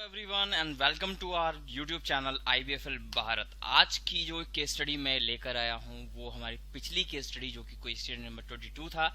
Everyone and welcome to our YouTube channel IBFL Bharat. आज की जो केस स्टडी मैं लेकर आया हूँ वो हमारी पिछली केस स्टडी जो कि क्वेश्चन नंबर 22 था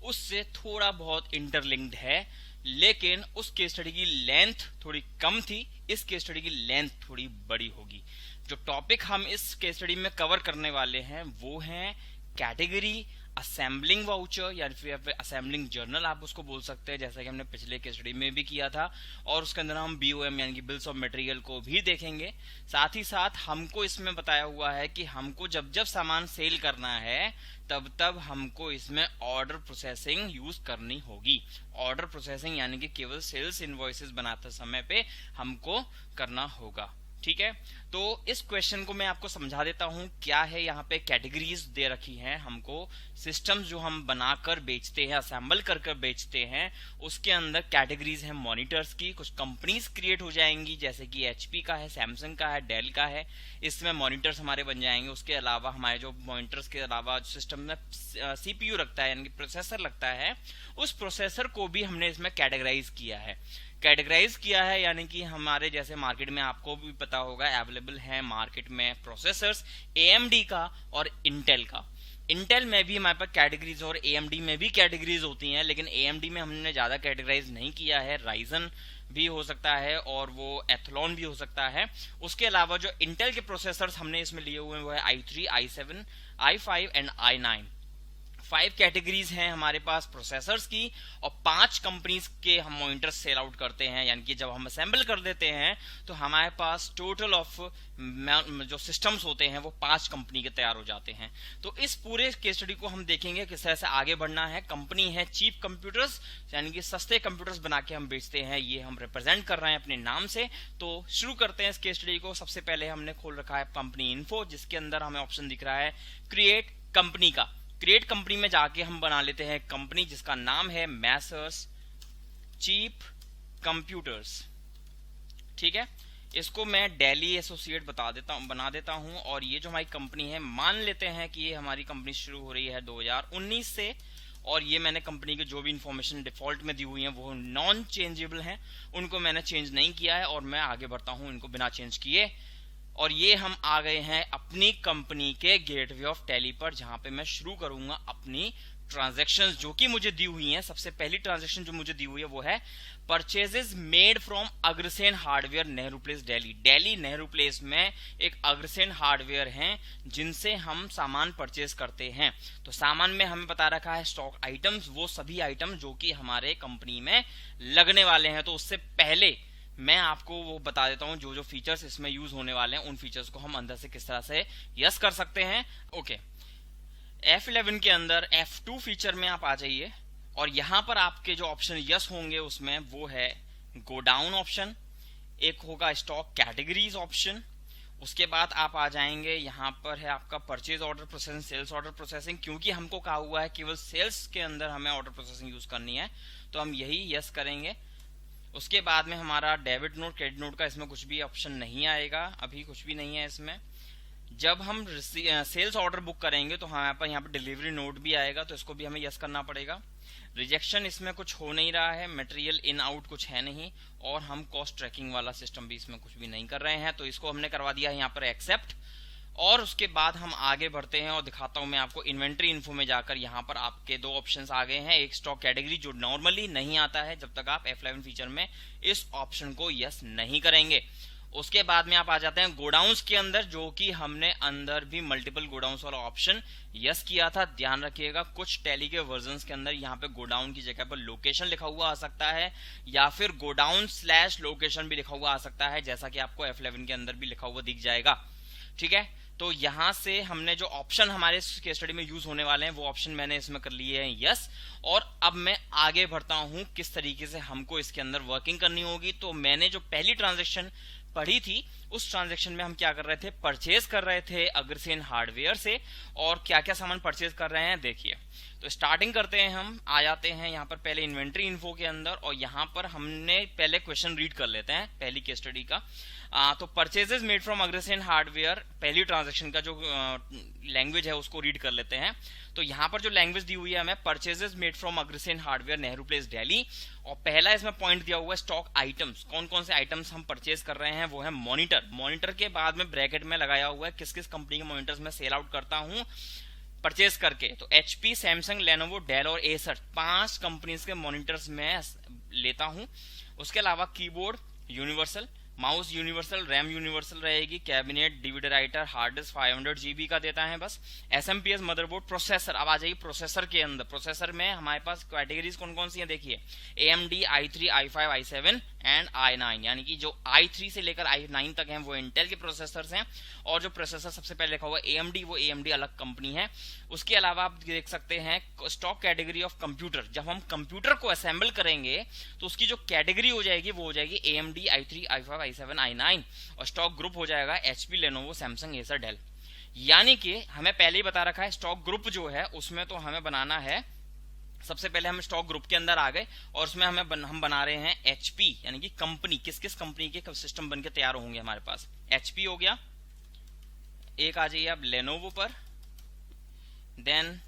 उससे थोड़ा बहुत इंटरलिंक्ड है, लेकिन उस केस स्टडी की लेंथ थोड़ी कम थी, इस केस स्टडी की लेंथ थोड़ी बड़ी होगी। जो टॉपिक हम इस केस स्टडी में कवर करने वाले हैं वो हैं कैटेगरी, असेंबलिंग वाउचर या फिर असेंबलिंग जर्नल आप उसको बोल सकते हैं, जैसा कि हमने पिछले केस स्टडी में भी किया था। और उसके अंदर हम BOM यानी कि बिल्स ऑफ मटेरियल को भी देखेंगे। साथ ही साथ हमको इसमें बताया हुआ है कि हमको जब जब सामान सेल करना है तब तब हमको इसमें ऑर्डर प्रोसेसिंग यूज करनी होगी। ऑर्डर प्रोसेसिंग यानी कि केवल सेल्स इनवॉइसेस बनाते समय पे हमको करना होगा। ठीक है, तो इस क्वेश्चन को मैं आपको समझा देता हूं। क्या है यहाँ पे कैटेगरीज दे रखी हैं हमको, सिस्टम्स जो हम बनाकर बेचते हैं, असेंबल कर कर बेचते हैं, उसके अंदर कैटेगरीज हैं मॉनिटर्स की। कुछ कंपनीज क्रिएट हो जाएंगी जैसे कि HP का है, सैमसंग का है, डेल का है, इसमें मॉनिटर्स हमारे बन जाएंगे। उसके अलावा हमारे जो मॉनिटर्स के अलावा सिस्टम में CPU रखता है यानी कि प्रोसेसर लगता है, उस प्रोसेसर को भी हमने इसमें कैटेगराइज किया है। कैटेगराइज किया है यानी कि हमारे जैसे मार्केट में आपको भी पता होगा अवेलेबल है मार्केट में प्रोसेसर्स AMD का और इंटेल का। इंटेल में भी हमारे पास कैटेगरीज और AMD में भी कैटेगरीज होती हैं, लेकिन AMD में हमने ज्यादा कैटेगराइज नहीं किया है। राइजन भी हो सकता है और वो एथलॉन भी हो सकता है। उसके अलावा जो इंटेल के प्रोसेसर्स हमने इसमें लिए हुए हैं वो है i3, i7, i5 and i9। 5 categories हैं हमारे पास प्रोसेसर्स की और 5 कंपनीज के हम मॉनिटर्स सेल आउट करते हैं, यानी कि जब हम असेंबल कर देते हैं तो हमारे पास टोटल ऑफ जो सिस्टम्स होते हैं वो 5 कंपनी के तैयार हो जाते हैं। तो इस पूरे केस स्टडी को हम देखेंगे किस तरह से आगे बढ़ना है। कंपनी है चीप कंप्यूटर्स यानी कि सस्ते कंप्यूटर्स बना के हम बेचते हैं, ये हम रिप्रेजेंट कर रहे हैं अपने नाम से। तो शुरू करते हैं इस केस स्टडी को। सबसे पहले हमने खोल रखा है कंपनी इन्फो, जिसके अंदर हमें ऑप्शन दिख रहा है क्रिएट कंपनी का। क्रिएट कंपनी में जाके हम बना लेते हैं कंपनी जिसका नाम है मैसर्स चीप कंप्यूटर्स। ठीक है, इसको मैं डेली एसोसिएट बना देता हूं। और ये जो हमारी कंपनी है, मान लेते हैं कि ये हमारी कंपनी शुरू हो रही है 2019 से, और ये मैंने कंपनी के जो भी इंफॉर्मेशन डिफॉल्ट में दी हुई है वो नॉन चेंजेबल हैं, उनको मैंने चेंज नहीं किया है और मैं आगे बढ़ता हूं इनको बिना चेंज किए। और ये हम आ गए हैं अपनी कंपनी के गेटवे ऑफ टैली पर, जहां पे मैं शुरू करूंगा अपनी ट्रांजैक्शंस जो कि मुझे दी हुई हैं। सबसे पहली ट्रांजैक्शन जो मुझे दी हुई है वो है purchases made from Agrasen hardware Nehru place Delhi. Delhi Nehru place में एक अग्रसेन हार्डवेयर हैं जिनसे हम सामान परचेज करते हैं। तो सामान में हमें बता रखा है स्टॉक आइटम्स, वो सभी आइटम जो कि हमारे कंपनी में लगने वाले हैं। तो उससे पहले मैं आपको वो बता देता हूं जो जो फीचर्स इसमें यूज होने वाले हैं, उन फीचर्स को हम अंदर से किस तरह से यस कर सकते हैं। ओके, F11 के अंदर F2 फीचर में आप आ जाइए और यहां पर आपके जो ऑप्शन यस होंगे उसमें वो है गो डाउन ऑप्शन, एक होगा स्टॉक कैटेगरीज ऑप्शन। उसके बाद आप आ जाएंगे, यहाँ पर है आपका purchase order processing, sales order processing. क्योंकि हमको कहा हुआ है केवल सेल्स के अंदर हमें ऑर्डर प्रोसेसिंग यूज करनी है तो हम यही यस करेंगे। उसके बाद में हमारा डेबिट नोट, क्रेडिट नोट का इसमें कुछ भी ऑप्शन नहीं आएगा, अभी कुछ भी नहीं है इसमें। जब हम सेल्स ऑर्डर बुक करेंगे तो हमारे पास यहाँ पे डिलीवरी नोट भी आएगा, तो इसको भी हमें यस करना पड़ेगा। रिजेक्शन इसमें कुछ हो नहीं रहा है, मटेरियल इन आउट कुछ है नहीं, और हम कॉस्ट ट्रैकिंग वाला सिस्टम भी इसमें कुछ भी नहीं कर रहे हैं, तो इसको हमने करवा दिया है यहाँ पर एक्सेप्ट। और उसके बाद हम आगे बढ़ते हैं और दिखाता हूं मैं आपको इन्वेंट्री इन्फो में जाकर। यहाँ पर आपके दो ऑप्शंस आ गए हैं, एक स्टॉक कैटेगरी जो नॉर्मली नहीं आता है जब तक आप F11 फीचर में इस ऑप्शन को यस नहीं करेंगे। उसके बाद में आप आ जाते हैं गोडाउन्स के अंदर, जो कि हमने अंदर भी मल्टीपल गोडाउन्स वाला ऑप्शन यस किया था। ध्यान रखिएगा कुछ टैली के वर्जन्स के अंदर यहाँ पे गोडाउन की जगह पर लोकेशन लिखा हुआ आ सकता है या फिर गोडाउन / लोकेशन भी लिखा हुआ आ सकता है, जैसा कि आपको F11 के अंदर भी लिखा हुआ दिख जाएगा। ठीक है, तो यहां से हमने जो ऑप्शन हमारे केस स्टडी में यूज होने वाले हैं वो ऑप्शन मैंने इसमें कर लिए हैं यस। और अब मैं आगे बढ़ता हूं किस तरीके से हमको इसके अंदर वर्किंग करनी होगी। तो मैंने जो पहली ट्रांजैक्शन पढ़ी थी उस ट्रांजैक्शन में हम क्या कर रहे थे, परचेज कर रहे थे अग्रसेन हार्डवेयर से। और क्या क्या सामान परचेज कर रहे हैं देखिए। तो स्टार्टिंग करते हैं, हम आ जाते हैं यहाँ पर पहले इन्वेंट्री इन्फो के अंदर, और यहाँ पर हमने पहले क्वेश्चन रीड कर लेते हैं पहली केस स्टडी का। तो purchases made from Agrasen hardware, पहली ट्रांजैक्शन का जो लैंग्वेज है उसको रीड कर लेते हैं। तो यहाँ पर जो लैंग्वेज दी हुई है हमें, purchases made from Agrasen hardware Nehru place Delhi, और पहला इसमें पॉइंट दिया हुआ है स्टॉक आइटम्स। कौन कौन से आइटम्स हम परचेज कर रहे हैं वो है मॉनिटर। मॉनिटर के बाद में ब्रैकेट में लगाया हुआ है किस किस कंपनी के मॉनिटर्स में सेल आउट करता हूँ परचेज करके। तो HP, सैमसंग, लेनोवो, डेल और एसर, 5 कंपनीज के मॉनिटर्स में लेता हूं। उसके अलावा keyboard universal, mouse universal, RAM universal रहेगी, cabinet, DVD writer, hard disk 500 GB का देता है बस। SMPS motherboard, processor. अब आ जाइए प्रोसेसर के अंदर। प्रोसेसर में हमारे पास कैटेगरीज कौन कौन सी हैं देखिए, AMD, i3, i5, i7 and i9, यानी कि जो i3 से लेकर i9 तक हैं वो इंटेल के प्रोसेसर्स हैं। और जो प्रोसेसर सबसे पहले लिखा हुआ है AMD, वो AMD अलग कंपनी है। उसके अलावा आप देख सकते हैं स्टॉक कैटेगरी ऑफ कंप्यूटर। जब हम कंप्यूटर को असेंबल करेंगे तो उसकी जो कैटेगरी हो जाएगी वो हो जाएगी AMD, i3, i5, i7, i9, और स्टॉक ग्रुप हो जाएगा HP, Lenovo, Samsung, Acer, Dell. यानी कि हमें पहले ही बता रखा है स्टॉक ग्रुप जो है उसमें तो हमें बनाना है, सबसे पहले हम स्टॉक ग्रुप के अंदर आ गए और उसमें हम बना रहे हैं HP, यानी कि कंपनी, किस किस कंपनी के सिस्टम बनके तैयार होंगे हमारे पास। HP हो गया, एक आ जाइए आप लेनोवो पर, देन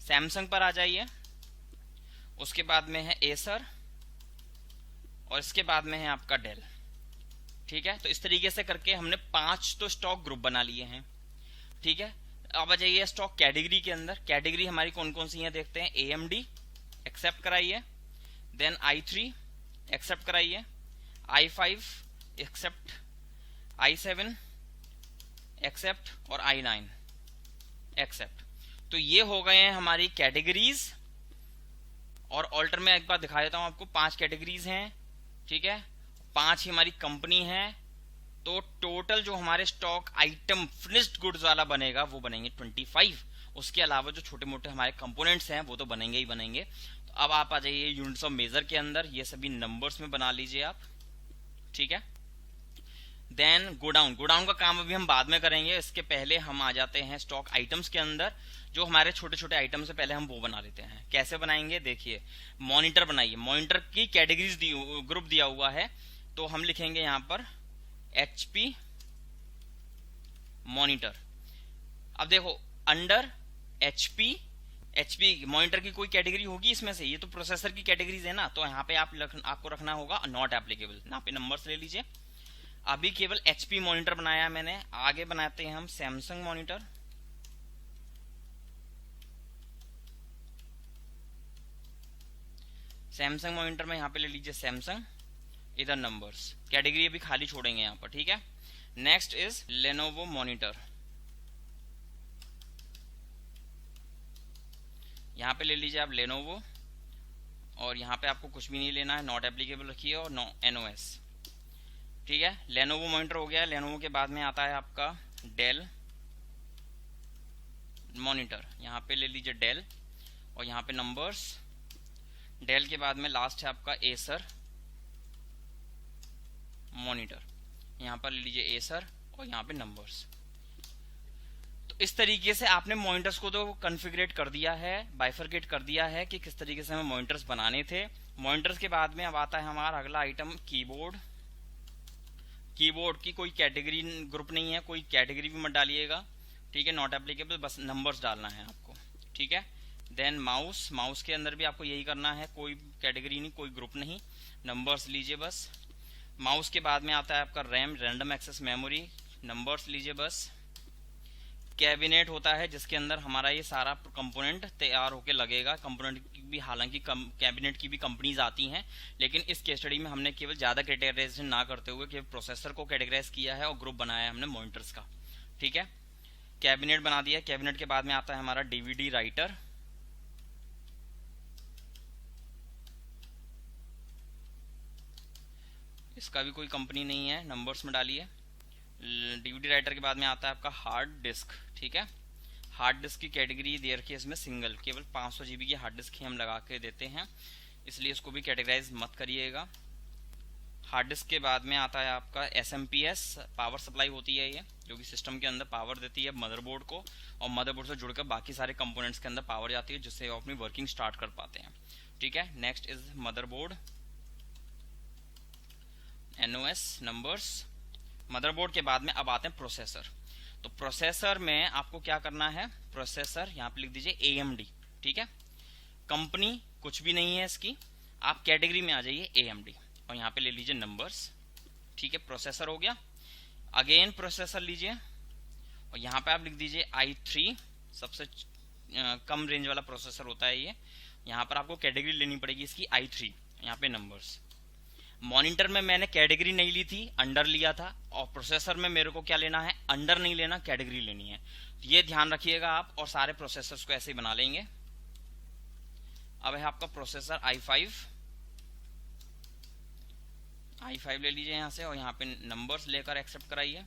सैमसंग पर आ जाइए, उसके बाद में है एसर, और इसके बाद में है आपका डेल। ठीक है, तो इस तरीके से करके हमने 5 तो स्टॉक ग्रुप बना लिए हैं। ठीक है, अब आ जाइए स्टॉक कैटेगरी के अंदर। कैटेगरी हमारी कौन कौन सी है देखते हैं। AMD एक्सेप्ट कराइए, देन i3 एक्सेप्ट कराइए, i5 एक्सेप्ट, i7 एक्सेप्ट और i9 एक्सेप्ट। तो ये हो गए हैं हमारी कैटेगरीज। और ऑल्टर में एक बार दिखा देता हूं आपको, 5 कैटेगरीज हैं। ठीक है, 5 ही हमारी कंपनी है। तो टोटल जो हमारे स्टॉक आइटम फिनिश्ड गुड्स वाला बनेगा वो बनेंगे 25। उसके अलावा जो छोटे मोटे हमारे कंपोनेंट्स हैं वो तो बनेंगे ही बनेंगे। तो अब आप आ जाइए यूनिट्स ऑफ मेजर के अंदर, ये सभी नंबर्स में बना लीजिए आप। ठीक है, देन गोडाउन। गोडाउन का काम अभी हम बाद में करेंगे, इसके पहले हम आ जाते हैं स्टॉक आइटम्स के अंदर। जो हमारे छोटे छोटे आइटम्स है पहले हम वो बना लेते हैं। कैसे बनाएंगे देखिए, मॉनिटर बनाइए। मॉनिटर की कैटेगरीज ग्रुप दिया हुआ है, तो हम लिखेंगे यहां पर HP मॉनिटर। अब देखो अंडर HP मॉनिटर की कोई कैटेगरी होगी इसमें से, ये तो प्रोसेसर की कैटेगरीज है ना, तो यहाँ पे आपको रखना होगा नॉट एप्लीकेबल। यहाँ पे नंबर्स ले लीजिए। अभी केवल HP मॉनिटर बनाया है मैंने, आगे बनाते हैं हम सैमसंग मॉनिटर। सैमसंग मॉनिटर में यहाँ पे ले लीजिए सैमसंग, इधर नंबर्स, कैटेगरी अभी खाली छोड़ेंगे यहाँ पर। ठीक है, नेक्स्ट इज लेनोवो मॉनिटर। यहाँ पे ले लीजिए आप लेनोवो, और यहाँ पे आपको कुछ भी नहीं लेना है, नॉट एप्लीकेबल रखिए और NOS। ठीक है, लेनोवो मॉनिटर हो गया। लेनोवो के बाद में आता है आपका डेल मॉनिटर। यहाँ पे ले लीजिए डेल, और यहाँ पे नंबर्स। डेल के बाद में लास्ट है आपका एसर मॉनिटर। यहाँ पर ले लीजिए एसर और यहाँ पे नंबर्स। तो इस तरीके से आपने मॉनिटर्स को तो कॉन्फ़िगरेट कर दिया है, बाइफरकेट कर दिया है कि किस तरीके से हमें मॉनिटर्स बनाने थे। मॉनिटर्स के बाद में अब आता है हमारा अगला आइटम कीबोर्ड। कीबोर्ड की कोई कैटेगरी ग्रुप नहीं है, कोई कैटेगरी भी मत डालिएगा। ठीक है, नॉट एप्लीकेबल, बस नंबर्स डालना है आपको। ठीक है, देन माउस। माउस के अंदर भी आपको यही करना है, कोई कैटेगरी नहीं, कोई ग्रुप नहीं, नंबर्स लीजिए बस। माउस के बाद में आता है आपका RAM, random access memory, numbers लीजिए बस। कैबिनेट होता है जिसके अंदर हमारा ये सारा कंपोनेंट तैयार होके लगेगा। कंपोनेंट की भी हालांकि कैबिनेट की भी कंपनीज आती हैं, लेकिन इस केस स्टडी में हमने केवल ज़्यादा कैटेगराइजेशन ना करते हुए केवल प्रोसेसर को कैटेगराइज किया है और ग्रुप बनाया है हमने मॉनिटर्स का। ठीक है, कैबिनेट बना दिया। कैबिनेट के बाद में आता है हमारा डीवीडी राइटर। इसका भी कोई कंपनी नहीं है, नंबर्स में डालिए। डीवीडी राइटर के बाद में आता है आपका हार्ड डिस्क। ठीक है, हार्ड डिस्क की कैटेगरी देयर केस में सिंगल, केवल 500 GB की हार्ड डिस्क ही हम लगा के देते हैं, इसलिए इसको भी कैटेगराइज मत करिएगा। हार्ड डिस्क के बाद में आता है आपका SMPS, पावर सप्लाई होती है ये, जो कि सिस्टम के अंदर पावर देती है मदरबोर्ड को, और मदरबोर्ड से जुड़कर बाकी सारे कंपोनेंट्स के अंदर पावर जाती है, जिससे वो अपनी वर्किंग स्टार्ट कर पाते हैं। ठीक है, next is motherboard, NOS numbers. Motherboard के बाद में अब आते हैं प्रोसेसर। तो प्रोसेसर में आपको क्या करना है, प्रोसेसर यहाँ पे लिख दीजिए AMD। ठीक है, कंपनी कुछ भी नहीं है इसकी, आप कैटेगरी में आ जाइए AMD और यहाँ पे ले लीजिए नंबर्स। ठीक है, प्रोसेसर हो गया। अगेन प्रोसेसर लीजिए और यहाँ पे आप लिख दीजिए i3, सबसे कम रेंज वाला प्रोसेसर होता है ये। यहाँ पर आपको कैटेगरी लेनी पड़ेगी इसकी i3, यहाँ पे नंबर्स। मॉनिटर में मैंने कैटेगरी नहीं ली थी, अंडर लिया था, और प्रोसेसर में मेरे को क्या लेना है, अंडर नहीं लेना, कैटेगरी लेनी है। ये ध्यान रखिएगा आप, और सारे प्रोसेसर्स को ऐसे ही बना लेंगे। अब है आपका प्रोसेसर i5 ले लीजिए यहाँ से, और यहाँ पे नंबर्स लेकर एक्सेप्ट कराइए।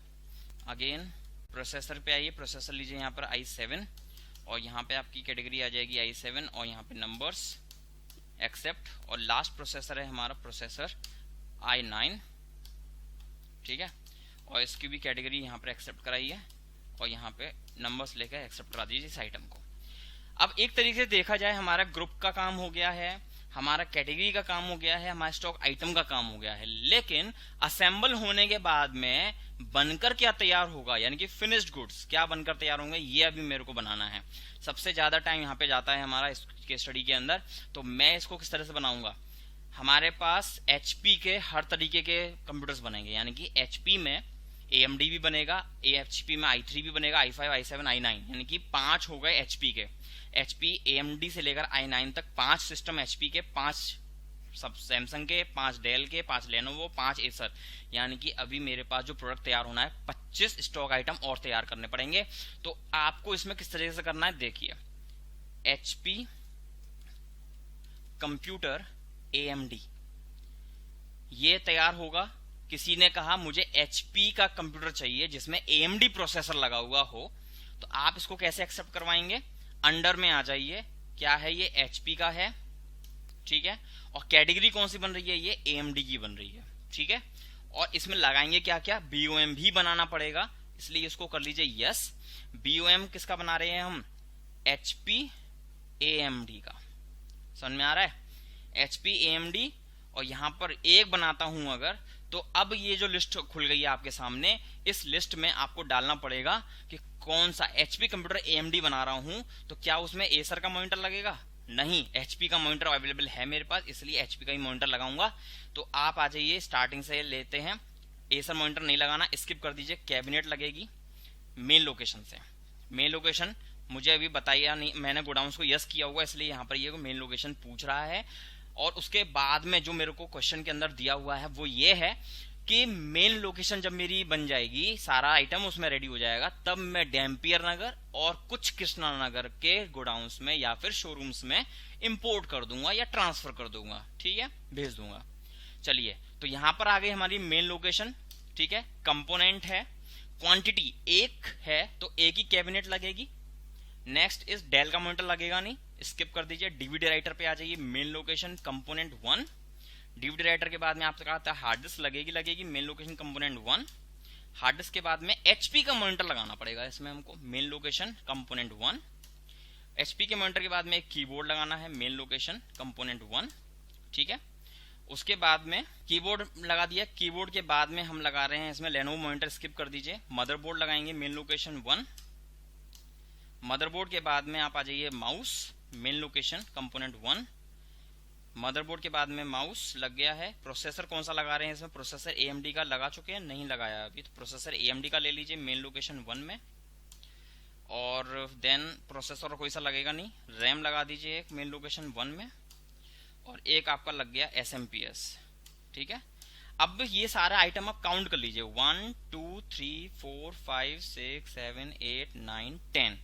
अगेन प्रोसेसर पे आइए, प्रोसेसर लीजिए यहाँ पर i7, और यहाँ पे आपकी कैटेगरी आ जाएगी i7, और यहाँ पे नंबर्स एक्सेप्ट। और लास्ट प्रोसेसर है हमारा प्रोसेसर i9। ठीक है, और इसकी भी कैटेगरी यहाँ पर एक्सेप्ट कराइए, और यहाँ पे नंबर्स लेकर एक्सेप्ट करा दीजिए इस आइटम को। अब एक तरीके से देखा जाए, हमारा ग्रुप का काम हो गया है, हमारा कैटेगरी का काम हो गया है, हमारा स्टॉक आइटम का काम हो गया है, लेकिन असेंबल होने के बाद में बनकर क्या तैयार होगा, यानी कि फिनिश्ड गुड्स क्या बनकर तैयार होंगे, ये अभी मेरे को बनाना है। सबसे ज्यादा टाइम यहाँ पे जाता है हमारा इसके स्टडी के अंदर। तो मैं इसको किस तरह से बनाऊंगा, हमारे पास HP के हर तरीके के कंप्यूटर्स बनेंगे, यानी कि HP में AMD भी बनेगा, HP में i3 भी बनेगा, i5, i7, i9, यानी कि 5 हो गए HP के। HP AMD से लेकर i9 तक 5 सिस्टम HP के, 5 सब सैमसंग के, 5 डेल के, 5 लेनोवो, 5 एसर, यानी कि अभी मेरे पास जो प्रोडक्ट तैयार होना है 25 स्टॉक आइटम और तैयार करने पड़ेंगे। तो आपको इसमें किस तरीके से करना है, देखिए HP कंप्यूटर AMD ये तैयार होगा। किसी ने कहा मुझे HP का कंप्यूटर चाहिए जिसमें AMD प्रोसेसर लगा हुआ हो, तो आप इसको कैसे एक्सेप्ट करवाएंगे, अंडर में आ जाइए, क्या है ये HP का है। ठीक है, और कैटेगरी कौन सी बन रही है, ये AMD की बन रही है। ठीक है, और इसमें लगाएंगे क्या क्या, BOM भी बनाना पड़ेगा, इसलिए इसको कर लीजिए यस। BOM किसका बना रहे हैं हम, HP AMD का, समझ में आ रहा है, HP AMD। और यहां पर एक बनाता हूं अगर, तो अब ये जो लिस्ट खुल गई है आपके सामने, इस लिस्ट में आपको डालना पड़ेगा कि कौन सा HP कंप्यूटर AMD बना रहा हूं, तो क्या उसमें एसर का मॉनिटर लगेगा, नहीं, HP का मॉनिटर अवेलेबल है मेरे पास, इसलिए HP का ही मॉनिटर लगाऊंगा। तो आप आ जाइए, स्टार्टिंग से लेते हैं, एसर मॉनिटर नहीं लगाना, स्किप कर दीजिए, कैबिनेट लगेगी मेन लोकेशन से। मेन लोकेशन मुझे अभी बताया नहीं, मैंने गोडाउन को यस किया हुआ, इसलिए यहाँ पर ये मेन लोकेशन पूछ रहा है। और उसके बाद में जो मेरे को क्वेश्चन के अंदर दिया हुआ है वो ये है कि मेन लोकेशन जब मेरी बन जाएगी, सारा आइटम उसमें रेडी हो जाएगा, तब मैं डैम्पियर नगर और कुछ कृष्णा नगर के गोडाउन्स में या फिर शोरूम्स में इंपोर्ट कर दूंगा या ट्रांसफर कर दूंगा। ठीक है, भेज दूंगा। चलिए, तो यहां पर आ गई हमारी मेन लोकेशन। ठीक है, कंपोनेंट है, क्वांटिटी एक है तो एक ही कैबिनेट लगेगी। नेक्स्ट इस डेल का मॉनिटर लगेगा नहीं, स्किप कर दीजिए। डीवीडी राइटर पे आ जाइए, main location component 1। DVD writer के बाद में आपसे कहा था हार्ड डिस्क लगेगी, main location component 1। Hard disk के बाद में HP का मॉनिटर लगाना पड़ेगा इसमें हमको, मेन लोकेशन कंपोनेंट 1। HP के मॉनिटर के बाद में एक कीबोर्ड लगाना है, मेन लोकेशन कंपोनेंट 1। ठीक है, उसके बाद में कीबोर्ड लगा दिया। कीबोर्ड के बाद में हम लगा रहे हैं इसमें लेनोवो मॉनिटर, स्किप कर दीजिए। मदरबोर्ड लगाएंगे, मेन लोकेशन 1। मदरबोर्ड के बाद में आप आ जाइए mouse, main location component 1। Motherboard के बाद में माउस लग गया है। प्रोसेसर कौन सा लगा रहे हैं इसमें, प्रोसेसर AMD का लगा चुके हैं, नहीं लगाया अभी, तो प्रोसेसर AMD का ले लीजिए मेन लोकेशन 1 में। और देन प्रोसेसर कोई सा लगेगा नहीं, रैम लगा दीजिए एक मेन लोकेशन 1 में, और एक आपका लग गया SMPS। ठीक है, अब ये सारा आइटम आप काउंट कर लीजिए, 1 2 3 4 5 6 7 8 9 10,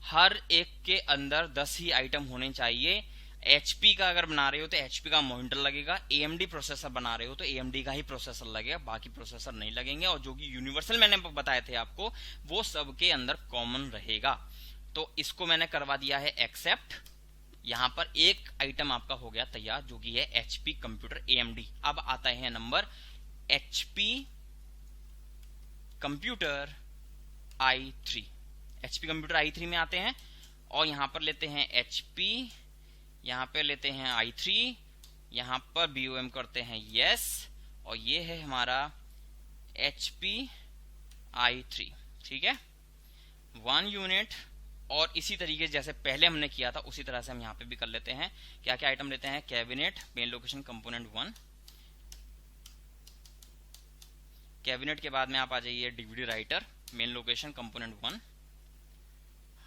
हर एक के अंदर 10 ही आइटम होने चाहिए। HP का अगर बना रहे हो तो HP का मॉनिटर लगेगा, AMD प्रोसेसर बना रहे हो तो AMD का ही प्रोसेसर लगेगा, बाकी प्रोसेसर नहीं लगेंगे। और जो कि यूनिवर्सल मैंने बताए थे आपको, वो सबके अंदर कॉमन रहेगा। तो इसको मैंने करवा दिया है एक्सेप्ट। यहाँ पर एक आइटम आपका हो गया तैयार, जो कि है HP कंप्यूटर AMD। अब आता है number HP computer i3। HP computer i3 में आते हैं और यहाँ पर लेते हैं HP, यहाँ पे लेते हैं i3, यहाँ पर BOM करते हैं yes, और ये है हमारा HP i3। ठीक है, 1 यूनिट। और इसी तरीके से जैसे पहले हमने किया था उसी तरह से हम यहाँ पे भी कर लेते हैं। क्या क्या आइटम लेते हैं? Cabinet, main location component 1। Cabinet के बाद में आप आ जाइए DVD writer, main location component 1।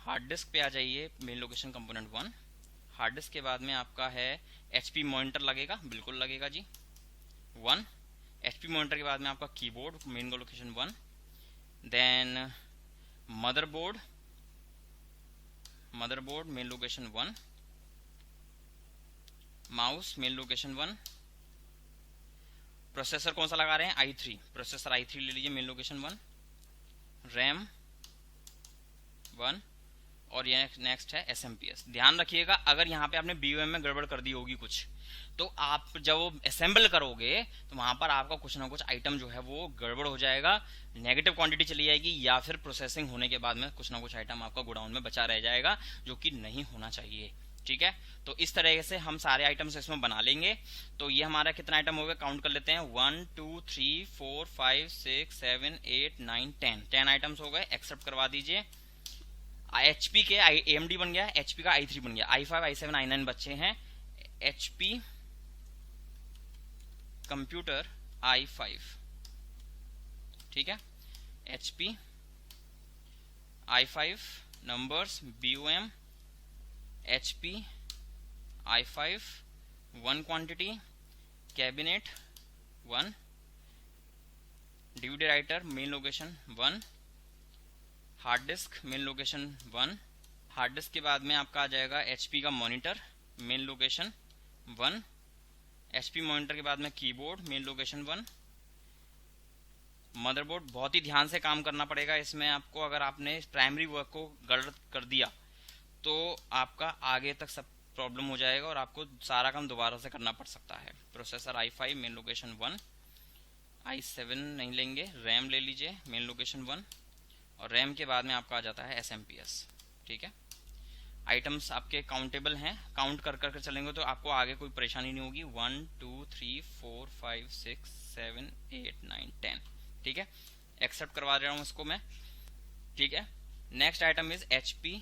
Hard disk पे आ जाइए, main location component 1। Hard disk के बाद में आपका है HP मॉनिटर लगेगा, बिल्कुल लगेगा जी, 1। HP मॉनिटर के बाद में आपका keyboard, main location 1। Then motherboard, main location 1। Mouse, main location 1। Processor कौन सा लगा रहे हैं? i3, प्रोसेसर i3 ले लीजिए, मेन लोकेशन 1। रैम 1, और ये नेक्स्ट है SMPS। ध्यान रखिएगा, अगर यहाँ पे आपने BOM में गड़बड़ कर दी होगी कुछ, तो आप जब असेंबल करोगे तो वहां पर आपका कुछ ना कुछ आइटम जो है वो गड़बड़ हो जाएगा, नेगेटिव क्वांटिटी चली जाएगी, या फिर प्रोसेसिंग होने के बाद में कुछ ना कुछ आइटम आपका गोडाउन में बचा रह जाएगा, जो कि नहीं होना चाहिए। ठीक है, तो इस तरह से हम सारे आइटम्स इसमें बना लेंगे। तो ये हमारा कितना आइटम हो गया, काउंट कर लेते हैं, 1 2 3 4 5 6 7 8 9 10 आइटम्स हो गए। एक्सेप्ट करवा दीजिए। HP के AMD बन गया, HP का i3 बन गया, i5 i7 i9 बच्चे हैं। HP कंप्यूटर i5, ठीक है, HP i5 numbers BOM HP i5 1 quantity, cabinet 1, DVD writer main location 1, hard disk main location 1। Hard disk के बाद में आपका आ जाएगा HP का monitor, main location 1। HP monitor के बाद में कीबोर्ड, मेन लोकेशन 1। मदरबोर्ड, बहुत ही ध्यान से काम करना पड़ेगा इसमें आपको। अगर आपने प्राइमरी वर्क को गलत कर दिया तो आपका आगे तक सब प्रॉब्लम हो जाएगा और आपको सारा काम दोबारा से करना पड़ सकता है। Processor i5, main location 1। i7 नहीं लेंगे, रैम ले लीजिए, मेन लोकेशन 1। और रैम के बाद में आपका आ जाता है SMPS। ठीक है, आइटम्स आपके काउंटेबल हैं, काउंट कर कर चलेंगे तो आपको आगे कोई परेशानी नहीं होगी। 1 2 3 4 5 6 7 8 9 10। ठीक है, एक्सेप्ट करवा रहा हूँ इसको मैं। ठीक है, next item is HP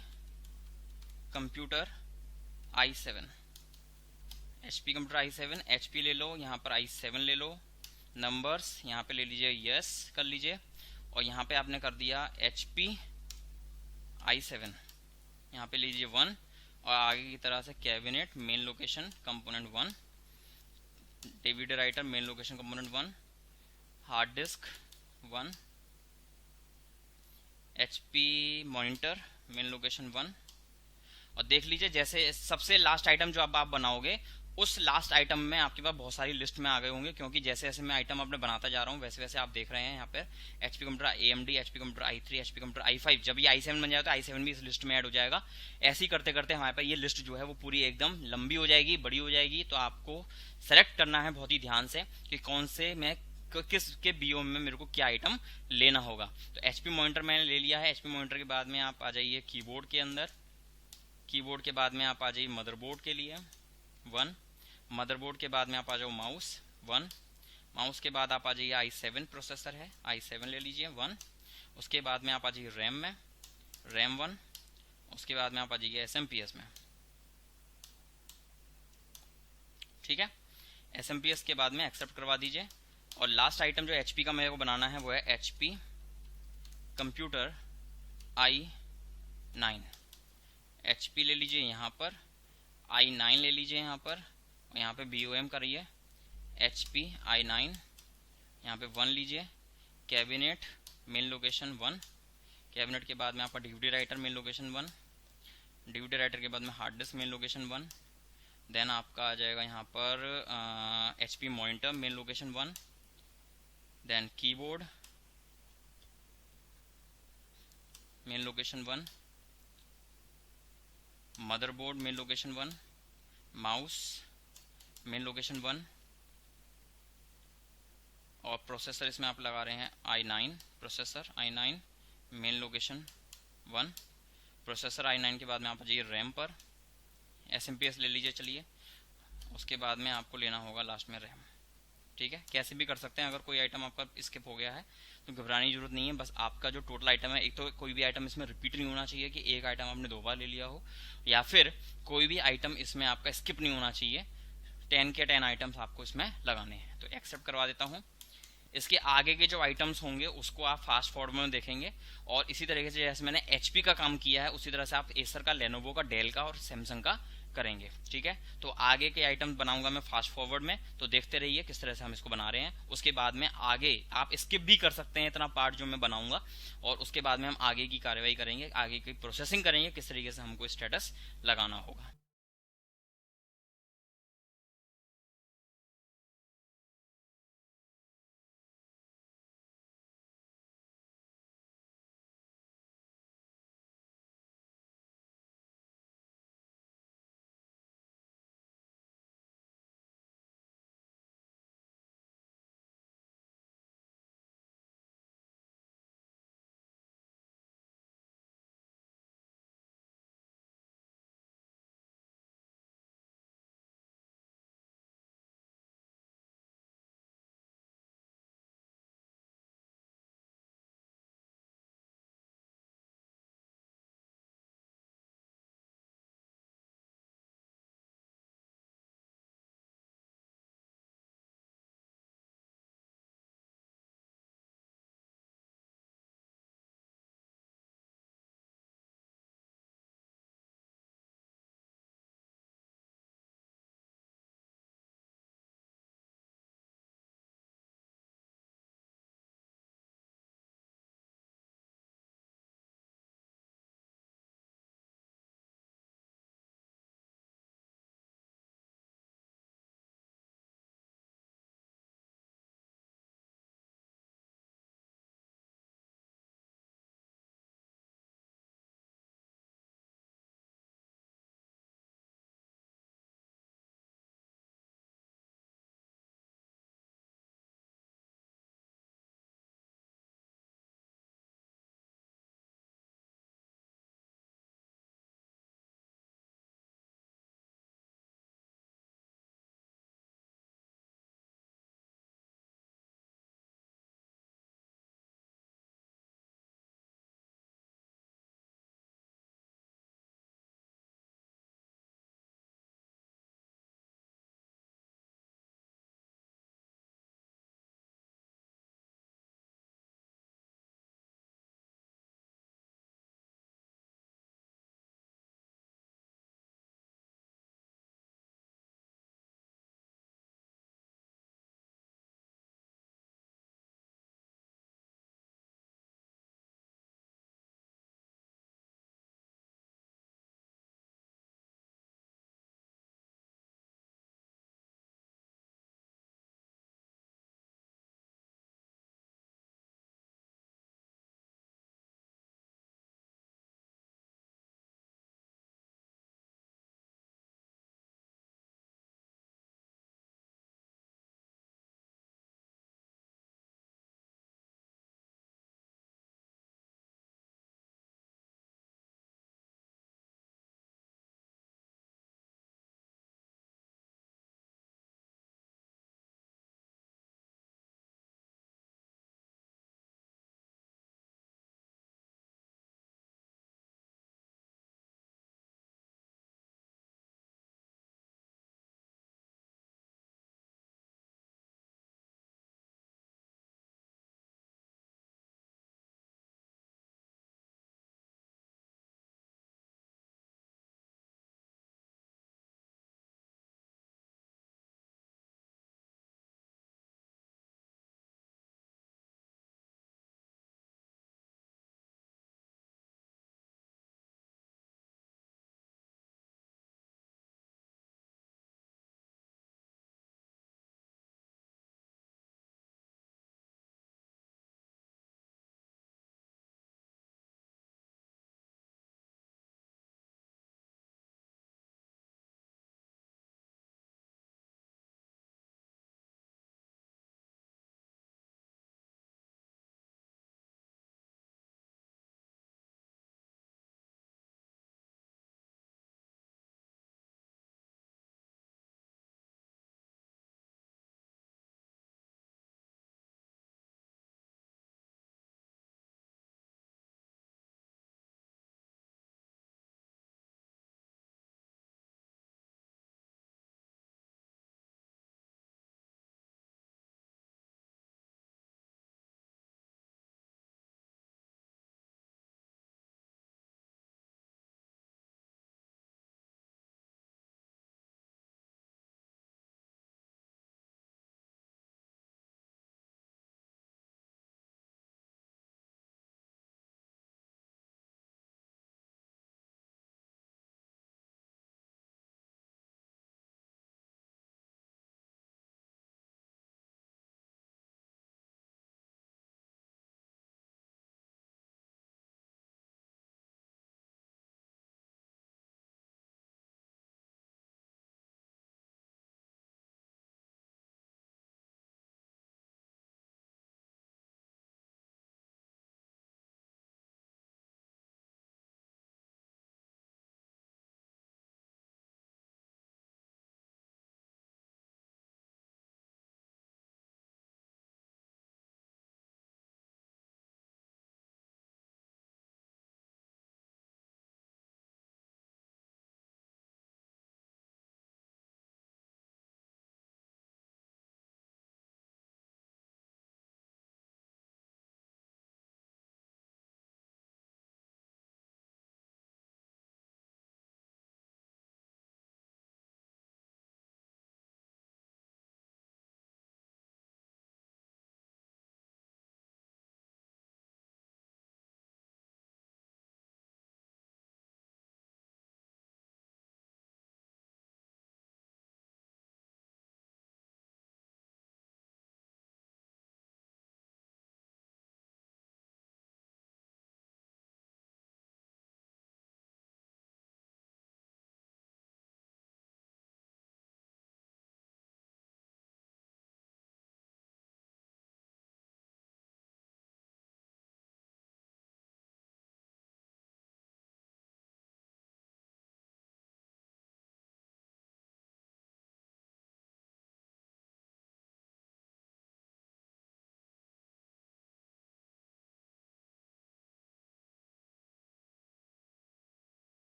computer i7। HP computer i7, HP ले लो, यहाँ पर i7 ले लो, नंबर्स यहाँ पे ले लीजिए, यस कर लीजिए, और यहाँ पे आपने कर दिया HP i7, यहाँ पे लीजिए 1, और आगे की तरह से cabinet main location component 1, DVD writer main location component 1, hard disk 1, HP monitor main location 1। और देख लीजिए, जैसे सबसे लास्ट आइटम जो अब आप बनाओगे, उस लास्ट आइटम में आपके पास बहुत सारी लिस्ट में आ गए होंगे, क्योंकि जैसे जैसे मैं आइटम अपने बनाता जा रहा हूँ वैसे वैसे आप देख रहे हैं यहाँ पर HP computer AMD, HP computer i3, HP computer i5। जब ये i7 बन जाए तो i7 भी इस लिस्ट में ऐड हो जाएगा। ऐसे ही करते करते हमारे पास ये लिस्ट जो है वो पूरी एकदम लंबी हो जाएगी, बड़ी हो जाएगी। तो आपको सेलेक्ट करना है बहुत ही ध्यान से कि कौन से मैं किस के BOM में मेरे को क्या आइटम लेना होगा। तो HP मॉनिटर मैंने ले लिया है। HP मॉनिटर के बाद में आप आ जाइए कीबोर्ड के अंदर, कीबोर्ड के बाद में आप आ जाइए मदरबोर्ड के लिए 1, मदरबोर्ड के बाद में आप आ जाओ माउस 1, माउस के बाद आप आ जाइए i7 प्रोसेसर है, i7 ले लीजिए 1। उसके बाद में आप आ जाइए रैम में, रैम 1। उसके बाद में आप आ जाइए SMPS में। ठीक है, SMPS के बाद में एक्सेप्ट करवा दीजिए। और लास्ट आइटम जो HP का मेरे को बनाना है वो है HP कंप्यूटर i9। HP ले लीजिए यहाँ पर, i9 ले लीजिए यहाँ पर, और यहाँ पे BOM करिए HP i9, यहाँ पे 1 लीजिए, कैबिनेट मेन लोकेशन 1, कैबिनेट के बाद में आपका DVD writer main location 1, DVD writer के बाद में hard disk main location 1, then आपका आ जाएगा यहाँ पर HP monitor main location 1, then keyboard main location 1, motherboard main location 1, mouse main location 1, और प्रोसेसर इसमें आप लगा रहे हैं i9, processor i9 main location 1, processor i9 के बाद में आप जाइए रैम पर, SMPS ले लीजिए चलिए, उसके बाद में आपको लेना होगा लास्ट में रैम। ठीक है, कैसे भी कर सकते हैं, अगर कोई आइटम आपका स्किप हो गया है तो घबराने की जरूरत नहीं है। बस आपका जो टोटल आइटम है, एक तो कोई भी आइटम इसमें रिपीट नहीं होना चाहिए कि एक आइटम आपने 2 बार ले लिया हो, या फिर कोई भी आइटम इसमें आपका स्किप नहीं होना चाहिए। 10 के 10 आइटम्स आपको इसमें लगाने हैं, तो एक्सेप्ट करवा देता हूँ। इसके आगे के जो आइटम्स होंगे उसको आप फास्ट फॉरवर्ड में देखेंगे, और इसी तरीके से जैसे मैंने HP का काम किया है उसी तरह से आप एसर का, लेनोवो का, डेल का और सैमसंग का करेंगे। ठीक है, तो आगे के आइटम बनाऊंगा मैं फास्ट फॉरवर्ड में, तो देखते रहिए किस तरह से हम इसको बना रहे हैं। उसके बाद में आगे आप स्किप भी कर सकते हैं इतना पार्ट जो मैं बनाऊंगा, और उसके बाद में हम आगे की कार्रवाई करेंगे, आगे की प्रोसेसिंग करेंगे, किस तरीके से हमको स्टेटस लगाना होगा।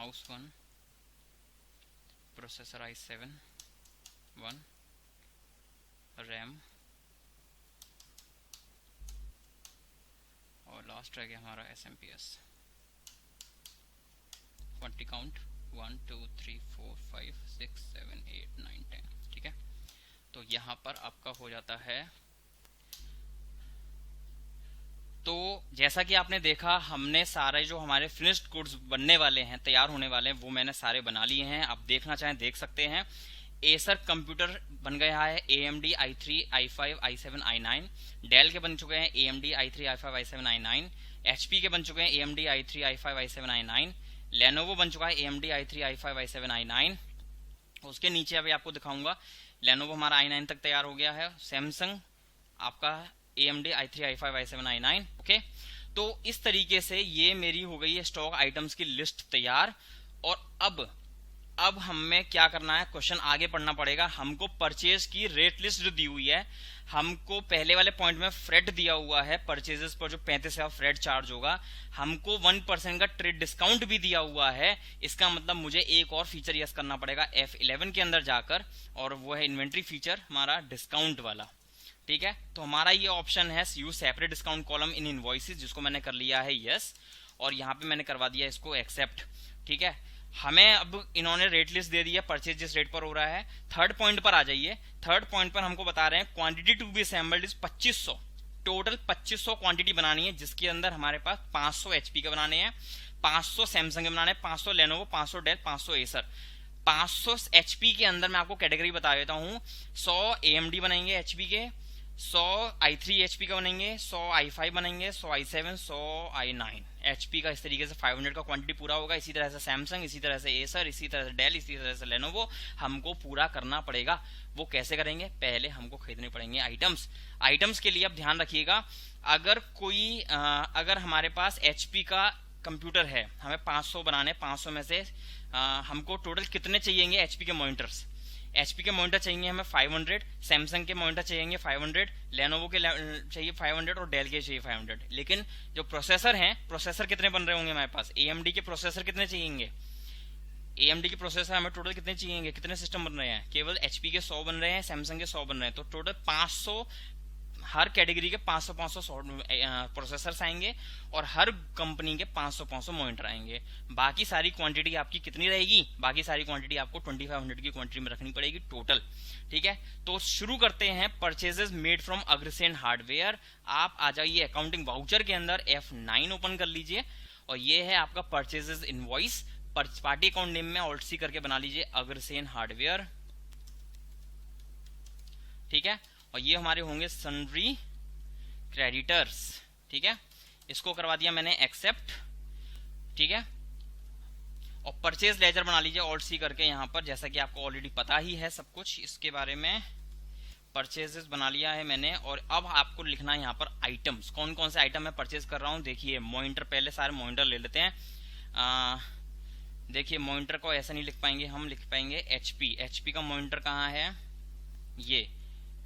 माउस 1, प्रोसेसर i7 1, रैम, और लास्ट रह गया हमारा SMPS। 20 काउंट 1 2 3 4 5 6 7 8 9 10। ठीक है, तो यहाँ पर आपका हो जाता है। तो जैसा कि आपने देखा, हमने सारे जो हमारे फिनिश्ड गुड्स बनने वाले हैं, तैयार होने वाले हैं, वो मैंने सारे बना लिए हैं। आप देखना चाहें देख सकते हैं। एसर कंप्यूटर बन गया है, AMD i3 i5 i7 i9। Del के बन चुके हैं AMD i3 i5 i7 i9। HP के बन चुके हैं AMD i3 i5 i7 i9। Lenovo बन चुका है AMD i3 i5 i7 i9। उसके नीचे अभी आपको दिखाऊंगा, लेनोवो हमारा i9 तक तैयार हो गया है। सैमसंग आपका AMD i3 i5 i7 i9। Okay, तो इस तरीके से ये मेरी हो गई है स्टॉक आइटम्स की लिस्ट तैयार। और अब हमें क्या करना है, क्वेश्चन आगे पढ़ना पड़ेगा। हमको परचेज की रेट लिस्ट जो दी हुई है, हमको पहले वाले पॉइंट में फ्रेट दिया हुआ है, परचेजेस पर जो 35 फ्रेट चार्ज होगा, हमको 1% का ट्रेड डिस्काउंट भी दिया हुआ है। इसका मतलब मुझे एक और फीचर यस करना पड़ेगा F11 के अंदर जाकर, और वो है इन्वेंट्री फीचर हमारा डिस्काउंट वाला। ठीक है, तो हमारा ये ऑप्शन है use separate discount column in invoices, जिसको मैंने कर लिया है यस, और यहाँ पे मैंने करवा दिया इसको एक्सेप्ट। ठीक है, हमें अब इन्होंने रेट लिस्ट दे दी है, परचेज जिस रेट पर हो रहा है। थर्ड पॉइंट पर आ जाइए। थर्ड पॉइंट पर हमको बता रहे हैं quantity to be assembled is 2500। Total 2500 quantity बनानी है, जिसके अंदर हमारे पास 500 HP के बनाने हैं, 500 सैमसंग के बनाने हैं, 500 लेनोवो, 500 डेल, 500 एसर। 500 HP के अंदर मैं आपको कैटेगरी बता देता हूँ। 100 AMD बनाएंगे HP के, 100 i3 HP का बनेंगे, 100 i5 बनेंगे, 100 i7, 100 i9 HP का। इस तरीके से 500 का क्वांटिटी पूरा होगा। इसी तरह से सैमसंग, इसी तरह से एसर, इसी तरह से डेल, इसी तरह से लेनोवो हमको पूरा करना पड़ेगा। वो कैसे करेंगे, पहले हमको खरीदने पड़ेंगे आइटम्स। आइटम्स के लिए अब ध्यान रखिएगा, अगर हमारे पास HP का कंप्यूटर है, हमें 500 बनाने, 500 में से हमको टोटल कितने चाहिए HP के मॉनिटर्स। HP के मॉनिटर चाहिए हमें 500, सैमसंग के मॉनिटर चाहिए 500, लेनोवो के चाहिए 500 और डेल के चाहिए 500। लेकिन जो प्रोसेसर हैं, प्रोसेसर कितने बन रहे होंगे हमारे पास, AMD के प्रोसेसर कितने चाहिए, AMD के प्रोसेसर हमें टोटल कितने चाहिए, कितने सिस्टम बन रहे हैं, केवल HP के 100 बन रहे हैं, सैमसंग के 100 बन रहे हैं। तो टोटल 500, हर कैटेगरी के 500 प्रोसेसर्स आएंगे, और हर कंपनी के 500 मॉनिटर आएंगे। बाकी सारी क्वांटिटी आपकी कितनी रहेगी, बाकी सारी क्वांटिटी आपको 2500 की क्वांटिटी में रखनी पड़ेगी टोटल। ठीक है, तो शुरू करते हैं। Purchases made from Agrasen hardware. आप आ जाइए अकाउंटिंग वाउचर के अंदर, F9 ओपन कर लीजिए, और ये है आपका purchases invoice. Party account name में ऑल्ट सी करके बना लीजिए अग्रसेन हार्डवेयर। ठीक है, और ये हमारे होंगे सन्ड्री क्रेडिटर्स। ठीक है, इसको करवा दिया मैंने एक्सेप्ट। ठीक है, और परचेज लेजर बना लीजिए ऑल्ट सी करके यहाँ पर, जैसा कि आपको ऑलरेडी पता ही है सब कुछ इसके बारे में। परचेजेस बना लिया है मैंने, और अब आपको लिखना है यहाँ पर आइटम्स, कौन कौन से आइटम मैं परचेज कर रहा हूँ। देखिए मॉनिटर, पहले सारे मॉनिटर ले लेते हैं। देखिए मॉनिटर को ऐसा नहीं लिख पाएंगे, हम लिख पाएंगे HP का मॉनिटर कहाँ है, ये।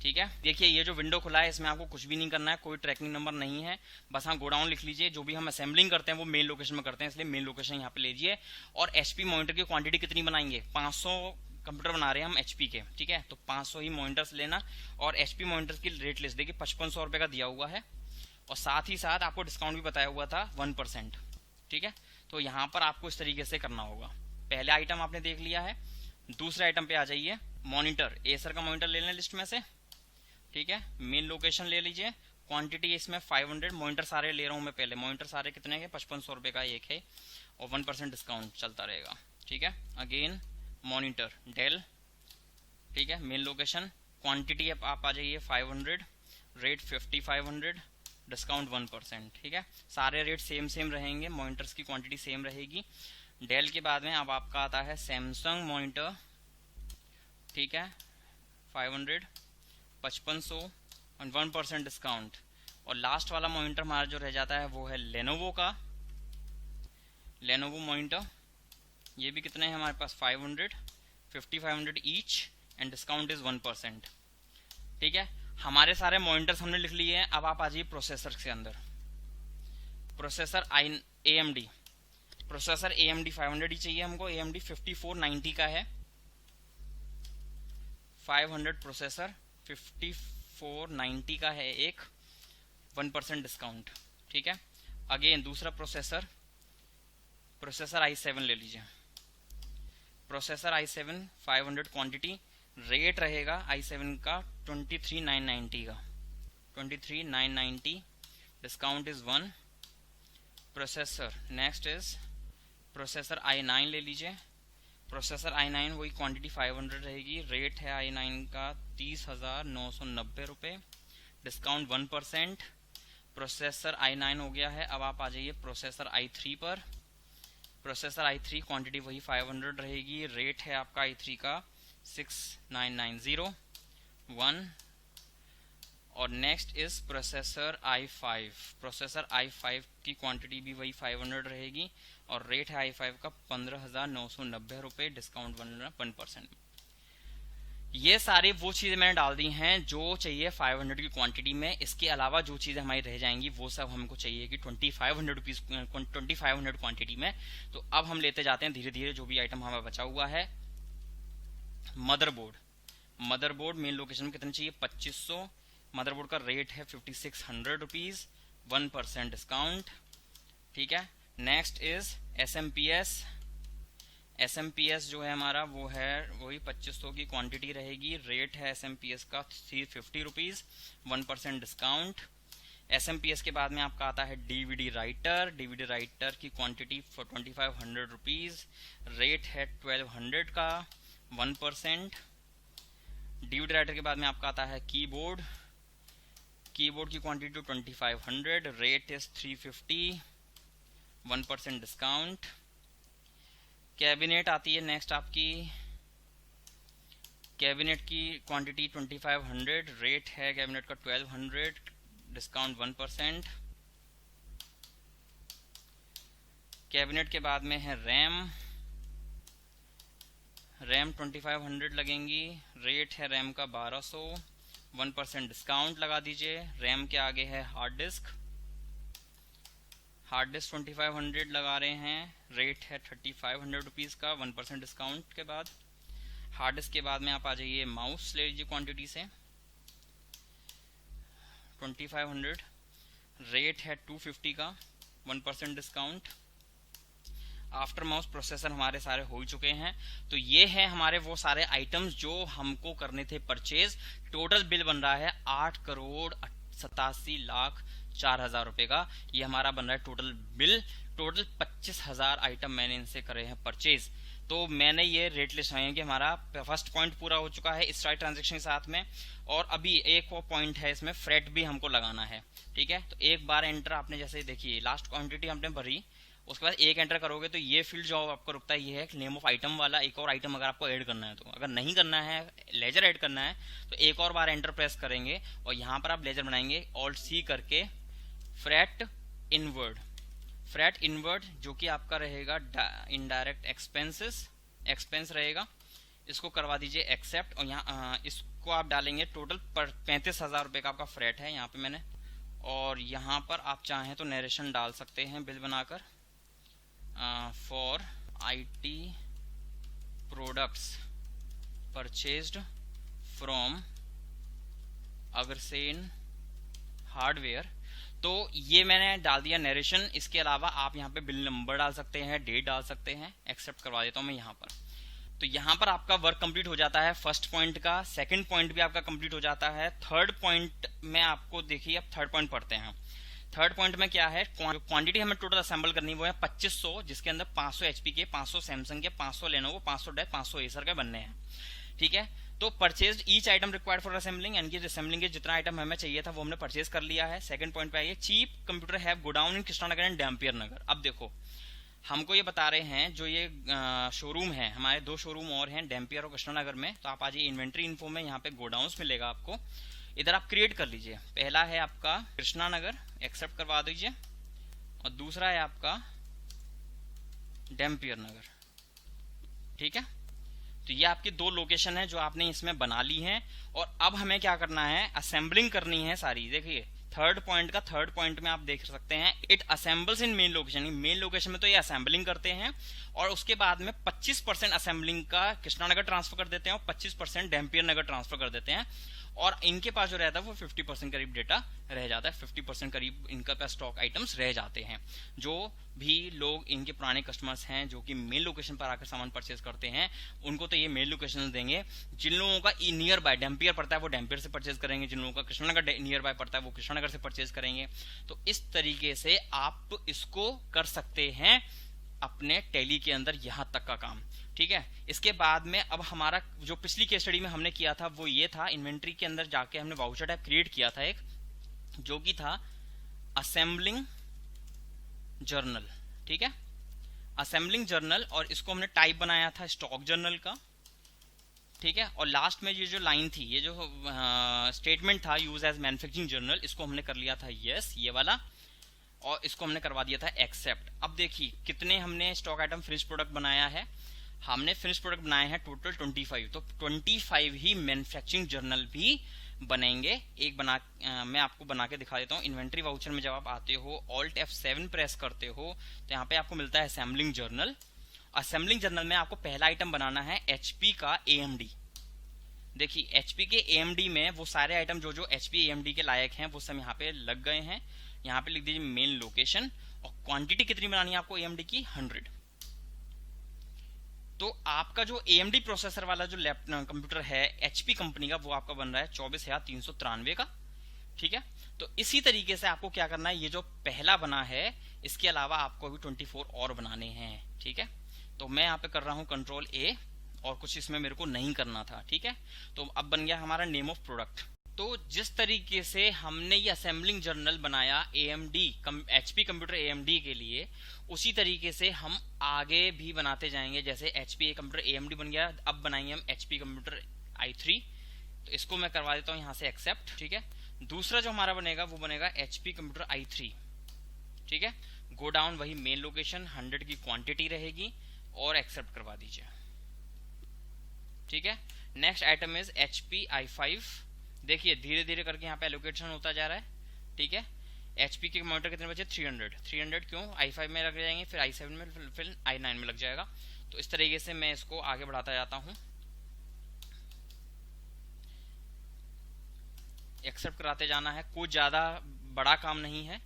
ठीक है, देखिए ये जो विंडो खुला है, इसमें आपको कुछ भी नहीं करना है, कोई ट्रैकिंग नंबर नहीं है, बस हाँ गोडाउन लिख लीजिए। जो भी हम असेंबलिंग करते हैं वो मेन लोकेशन में करते हैं, इसलिए मेन लोकेशन यहाँ पे लीजिए। और HP मॉनिटर की क्वांटिटी कितनी बनाएंगे, 500 कंप्यूटर बना रहे हैं हम HP के। ठीक है, तो 500 ही मॉनिटर्स लेना। और HP मॉनिटर्स की रेट लिस्ट देखिए 5500 रुपये का दिया हुआ है, और साथ ही साथ आपको डिस्काउंट भी बताया हुआ था 1%। ठीक है, तो यहाँ पर आपको इस तरीके से करना होगा। पहले आइटम आपने देख लिया है, दूसरे आइटम पे आ जाइए। मॉनिटर, एसर का मॉनिटर ले लें लिस्ट में से। ठीक है, मेन लोकेशन ले लीजिए, क्वांटिटी इसमें 500, मॉनिटर सारे ले रहा हूं मैं पहले। मॉनिटर सारे कितने के, 5500 रुपये का एक है, और 1% डिस्काउंट चलता रहेगा। ठीक है, अगेन मॉनिटर डेल। ठीक है, मेन लोकेशन, क्वांटिटी आप आ जाइए 500, रेट 5500, डिस्काउंट 1%। ठीक है, सारे रेट सेम रहेंगे, मॉनिटर्स की क्वांटिटी सेम रहेगी। डेल के बाद में अब आपका आता है सैमसंग मॉनिटर। ठीक है, 500, 5500 और 1% डिस्काउंट। और लास्ट वाला मॉनिटर हमारा जो रह जाता है वो है लेनोवो का, लेनोवो मॉनिटर। ये भी कितने हैं हमारे पास, 500, 5500 ईच, एंड डिस्काउंट इज 1%। ठीक है, हमारे सारे मॉनिटर्स हमने लिख लिए हैं। अब आप आ जाइए प्रोसेसर के अंदर। प्रोसेसर AMD, प्रोसेसर AMD 500 ही चाहिए हमको, AMD 5490 का है, 500 प्रोसेसर 5490 का है एक, 1% डिस्काउंट, ठीक है। अगेन दूसरा प्रोसेसर i7 ले लीजिए, प्रोसेसर i7 500 क्वांटिटी, रेट रहेगा i7 का 23,990 का, 23,990, discount is 1। Processor next is processor i9 ले लीजिए, प्रोसेसर i9 वही क्वांटिटी 500 रहेगी, रेट है i9 का 30,990 रुपये, डिस्काउंट 1%। प्रोसेसर i9 हो गया है। अब आप आ जाइए प्रोसेसर i3 पर। प्रोसेसर i3 क्वांटिटी वही 500 रहेगी, रेट है आपका i3 का 6990 और next is processor i5। Processor i5 की क्वांटिटी भी वही 500 रहेगी और रेट है i5 का 15,990 रुपये, डिस्काउंट 1%। ये सारी वो चीज़ें मैंने डाल दी हैं जो चाहिए 500 की क्वांटिटी में। इसके अलावा जो चीज़ें हमारी रह जाएंगी वो सब हमको चाहिए कि 2500 रुपीज़ 2500 क्वांटिटी में। तो अब हम लेते जाते हैं धीरे धीरे जो भी आइटम हमें बचा हुआ है। मदरबोर्ड मेन लोकेशन में कितने चाहिए? 2500। मदरबोर्ड का रेट है 5600 रुपीज़, 1% डिस्काउंट, ठीक है। नेक्स्ट इज SMPS जो है हमारा वो है वही 2500 की क्वांटिटी रहेगी, रेट है SMPS का 350 रुपीज़, 1% डिस्काउंट। SMPS के बाद में आपका आता है DVD राइटर की क्वांटिटी 2500 रुपीज़, रेट है 1200 का, 1%। DVD राइटर के बाद में आपका आता है कीबोर्ड की quantity 2500, rate is 350, 1% discount. Cabinet आती है नेक्स्ट आपकी, कैबिनेट की क्वांटिटी 2500, रेट है कैबिनेट का 1200, डिस्काउंट 1%। कैबिनेट के बाद में है रैम 2500 लगेंगी, रेट है रैम का 1200, 1% डिस्काउंट लगा दीजिए। रैम के आगे है हार्ड डिस्क 2500 लगा रहे हैं, रेट है 3500 रुपीज़ का, 1% डिस्काउंट के बाद। हार्ड डिस्क के बाद में आप आ जाइए माउस ले लीजिए क्वांटिटी से 2500, रेट है 250 का, 1% डिस्काउंट। आफ्टर माउस प्रोसेसर हमारे सारे हो ही चुके हैं। तो ये है हमारे वो सारे आइटम्स जो हमको करने थे परचेज। टोटल बिल बन रहा है 8,87,04,000 रुपए का, ये हमारा बन रहा है टोटल बिल। टोटल 25,000 आइटम मैंने इनसे करे हैं परचेज। तो मैंने ये रेट लिस्ट आई है कि हमारा फर्स्ट पॉइंट पूरा हो चुका है स्ट्राइक ट्रांजेक्शन के साथ में, और अभी एक वो पॉइंट है इसमें फ्रेट भी हमको लगाना है, ठीक है। तो एक बार एंटर आपने जैसे देखिए लास्ट क्वांटिटी हमने भरी, उसके बाद एक एंटर करोगे तो ये फील्ड जो आपको रुकता है ये है नेम ऑफ आइटम वाला। एक और आइटम अगर आपको ऐड करना है, तो अगर नहीं करना है लेजर ऐड करना है तो एक और बार एंटर प्रेस करेंगे और यहाँ पर आप लेजर बनाएंगे ऑल्ट सी करके फ्रेट इनवर्ड जो कि आपका रहेगा इनडायरेक्ट एक्सपेंस रहेगा, इसको करवा दीजिए एक्सेप्ट। और यहाँ इसको आप डालेंगे टोटल 35,000 रुपये का आपका फ्रेट है यहाँ पे मैंने। और यहाँ पर आप चाहें तो नरेशन डाल सकते हैं बिल बनाकर, for IT products purchased from Agrasen hardware. तो ये मैंने डाल दिया नरेशन। इसके अलावा आप यहाँ पे बिल नंबर डाल सकते हैं, डेट डाल सकते हैं। एक्सेप्ट करवा देता हूँ मैं यहाँ पर। तो यहाँ पर आपका वर्क कंप्लीट हो जाता है फर्स्ट पॉइंट का। सेकंड पॉइंट भी आपका कंप्लीट हो जाता है। थर्ड पॉइंट में आपको देखिए, अब थर्ड पॉइंट पढ़ते हैं। थर्ड पॉइंट में क्या है, क्वांटिटी हमें टोटल असेंबल करनी वो है 2500, जिसके अंदर 500 HP के, 500 सैमसंग के, 500 लेनोवो, 500 डेल, 500 एसर के बनने हैं, ठीक है। तो purchase each item required for assembling, यानी कि असेंबलिंग के जितना आइटम हमें चाहिए था वो हमने परचेज कर लिया है। सेकंड पॉइंट पे आइए, cheap computer have godown in Krishnanagar and Dampier Nagar. अब देखो हमको ये बता रहे हैं जो ये शोरूम है, हमारे 2 शोरूम और हैं डैम्पियर और कृष्णानगर में। तो आप आ जाइए इन्वेंट्री इन्फो में, यहाँ पे गोडाउन्स मिलेगा आपको, इधर आप क्रिएट कर लीजिए। पहला है आपका कृष्णानगर, एक्सेप्ट करवा दीजिए, और दूसरा है आपका डैम्पियर नगर, ठीक है। तो ये आपकी 2 लोकेशन है जो आपने इसमें बना ली हैं। और अब हमें क्या करना है, असेंबलिंग करनी है सारी। देखिए थर्ड पॉइंट में आप देख सकते हैं, it assembles in main location. Main location में तो ये असेंबलिंग करते हैं और उसके बाद में 25% असेंबलिंग का कृष्णानगर ट्रांसफर कर देते हैं और 25% डैम्पियर नगर ट्रांसफर कर देते हैं, और इनके पास जो रहता है वो 50% करीब डेटा रह जाता है, 50% करीब इनका पास स्टॉक आइटम्स रह जाते हैं। जो भी लोग इनके पुराने कस्टमर्स हैं जो कि मेन लोकेशन पर आकर सामान परचेज करते हैं, उनको तो ये मेन लोकेशन देंगे। जिन लोगों का नियर बाय डैम्पियर पड़ता है वो डैम्पियर से परचेज करेंगे, जिन लोगों का कृष्णानगर नियर बाय पड़ता है वो कृष्णानगर से परचेज करेंगे। तो इस तरीके से आप इसको कर सकते हैं अपने टैली के अंदर, यहां तक का काम। ठीक है, इसके बाद में अब हमारा जो पिछली केस स्टडी में हमने किया था वो ये था, इन्वेंट्री के अंदर जाके हमने वाउचर टाइप क्रिएट किया था एक, जो कि था असेंबलिंग जर्नल। ठीक है, असेंबलिंग जर्नल, और इसको हमने टाइप बनाया था स्टॉक जर्नल का। ठीक है, और लास्ट में ये जो लाइन थी, ये जो स्टेटमेंट था यूज एज मैन्युफैक्चरिंग जर्नल, इसको हमने कर लिया था यस, ये वाला, और इसको हमने करवा दिया था एक्सेप्ट। अब देखिए कितने हमने स्टॉक आइटम फिनिश प्रोडक्ट बनाया है। हमने फिनिश प्रोडक्ट बनाए हैं टोटल 25, तो 25 ही मैन्युफैक्चरिंग जर्नल भी बनेंगे। एक मैं आपको बना के दिखा देता हूँ। इन्वेंट्री वाउचर में जब आप आते हो, ऑल्ट F7 प्रेस करते हो तो यहाँ पे आपको मिलता है असेंबलिंग जर्नल। असेंबलिंग जर्नल में आपको पहला आइटम बनाना है HP का AMD। देखिए HP के AMD में वो सारे आइटम जो जो HP AMD के लायक हैं वो सब यहाँ पे लग गए हैं। यहाँ पे लिख दीजिए मेन लोकेशन, और क्वांटिटी कितनी बनानी है आपको AMD की 100। तो आपका जो AMD प्रोसेसर वाला जो कंप्यूटर है HP कंपनी का, वो आपका बन रहा है 24,393 का। ठीक है, तो इसी तरीके से आपको क्या करना है, ये जो पहला बना है इसके अलावा आपको अभी 24 और बनाने हैं। ठीक है, तो मैं यहाँ पे कर रहा हूँ Ctrl+A, और कुछ इसमें मेरे को नहीं करना था। ठीक है, तो अब बन गया हमारा नेम ऑफ प्रोडक्ट। तो जिस तरीके से हमने ये असेंबलिंग जर्नल बनाया HP कंप्यूटर AMD के लिए, उसी तरीके से हम आगे भी बनाते जाएंगे। जैसे HP कंप्यूटर AMD बन गया, अब बनाएंगे हम HP कंप्यूटर i3। तो इसको मैं करवा देता हूँ यहाँ से एक्सेप्ट। ठीक है, दूसरा जो हमारा बनेगा वो बनेगा HP कंप्यूटर i3। ठीक है, गो डाउन, वही मेन लोकेशन 100 की क्वांटिटी रहेगी, और एक्सेप्ट करवा दीजिए। ठीक है, next item is HP i5। देखिए धीरे धीरे करके यहाँ पे एलोकेशन होता जा रहा है। ठीक है, HP के मॉनिटर कितने बचे 300 क्यों, i5 में लग जाएंगे, फिर i7 में, फिर i9 में लग जाएगा। तो इस तरीके से मैं इसको आगे बढ़ाता जाता हूँ। एक्सेप्ट कराते जाना है, कोई ज्यादा बड़ा काम नहीं है।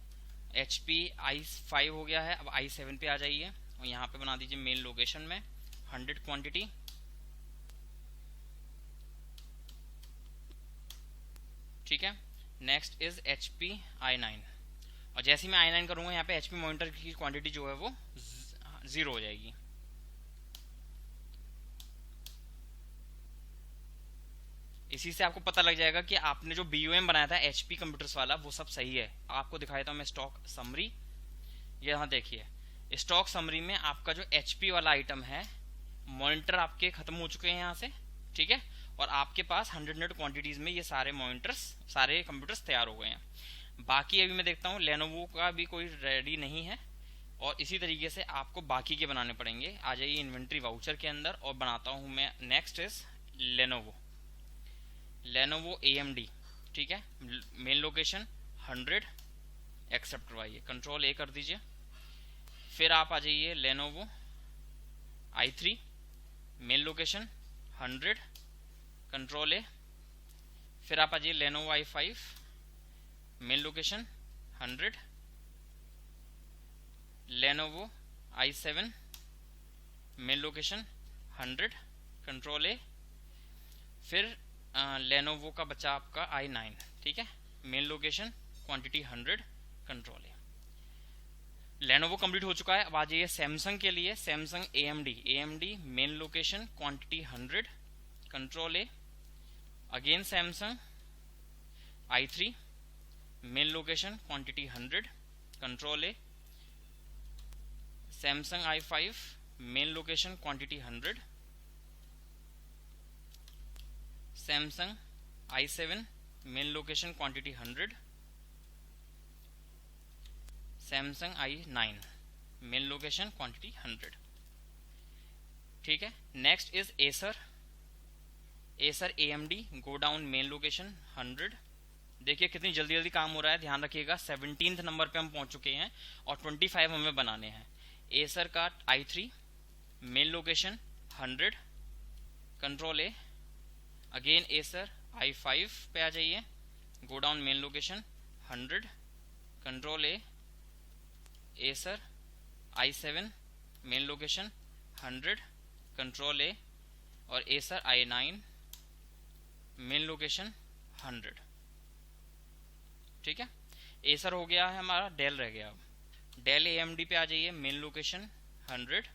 HP i5 हो गया है, अब i7 पे आ जाइए और यहाँ पे बना दीजिए मेन लोकेशन में 100 क्वांटिटी। ठीक है, नेक्स्ट इज HP i9, और जैसे ही मैं i9 करूंगा यहाँ पे HP मॉनिटर की क्वांटिटी जो है वो 0 हो जाएगी। इसी से आपको पता लग जाएगा कि आपने जो BOM बनाया था HP कंप्यूटर्स वाला वो सब सही है। आपको दिखा देता हूँ मैं स्टॉक समरी। यहाँ देखिए स्टॉक समरी में आपका जो HP वाला आइटम है, मॉनिटर आपके खत्म हो चुके हैं यहाँ से। ठीक है, और आपके पास 100 क्वांटिटीज में ये सारे मॉनिटर्स, सारे कंप्यूटर्स तैयार हो गए हैं। बाकी अभी मैं देखता हूँ लेनोवो का भी कोई रेडी नहीं है, और इसी तरीके से आपको बाकी के बनाने पड़ेंगे। आ जाइए इन्वेंट्री वाउचर के अंदर और बनाता हूँ मैं। Next is Lenovo AMD। ठीक है, मेन लोकेशन 100, एक्सेप्ट करवाइए, Ctrl+A कर दीजिए। फिर आप आ जाइए Lenovo i3, main location 100, Ctrl+A। फिर आप आ जाइए Lenovo i5, main location 100, Lenovo i7, main location 100, Ctrl+A। फिर लेनोवो का बचा आपका i9। ठीक है, main location quantity 100, Ctrl+A। Lenovo complete हो चुका है। अब आ जाइए सैमसंग के लिए, Samsung AMD main location quantity 100, Ctrl+A। Again Samsung i3, main location quantity 100, Ctrl+A। Samsung i5, main location quantity 100, Samsung i7, main location quantity 100, Samsung i9, main location quantity 100। ठीक है, next is Acer AMD, go down main location 100, देखिए कितनी जल्दी जल्दी काम हो रहा है, ध्यान रखिएगा। 17th नंबर पे हम पहुंच चुके हैं और 25 हमें बनाने हैं। एसर का I3 मेन लोकेशन 100, कंट्रोल ए। अगेन एसर I5 पे आ जाइए, go down main location 100, control ए। Acer I7 main location 100, control ए। और एसर I9 मेन लोकेशन 100। ठीक है, एसर हो गया है हमारा, डेल रह गया। अब डेल AMD पे आ जाइए, main location 100,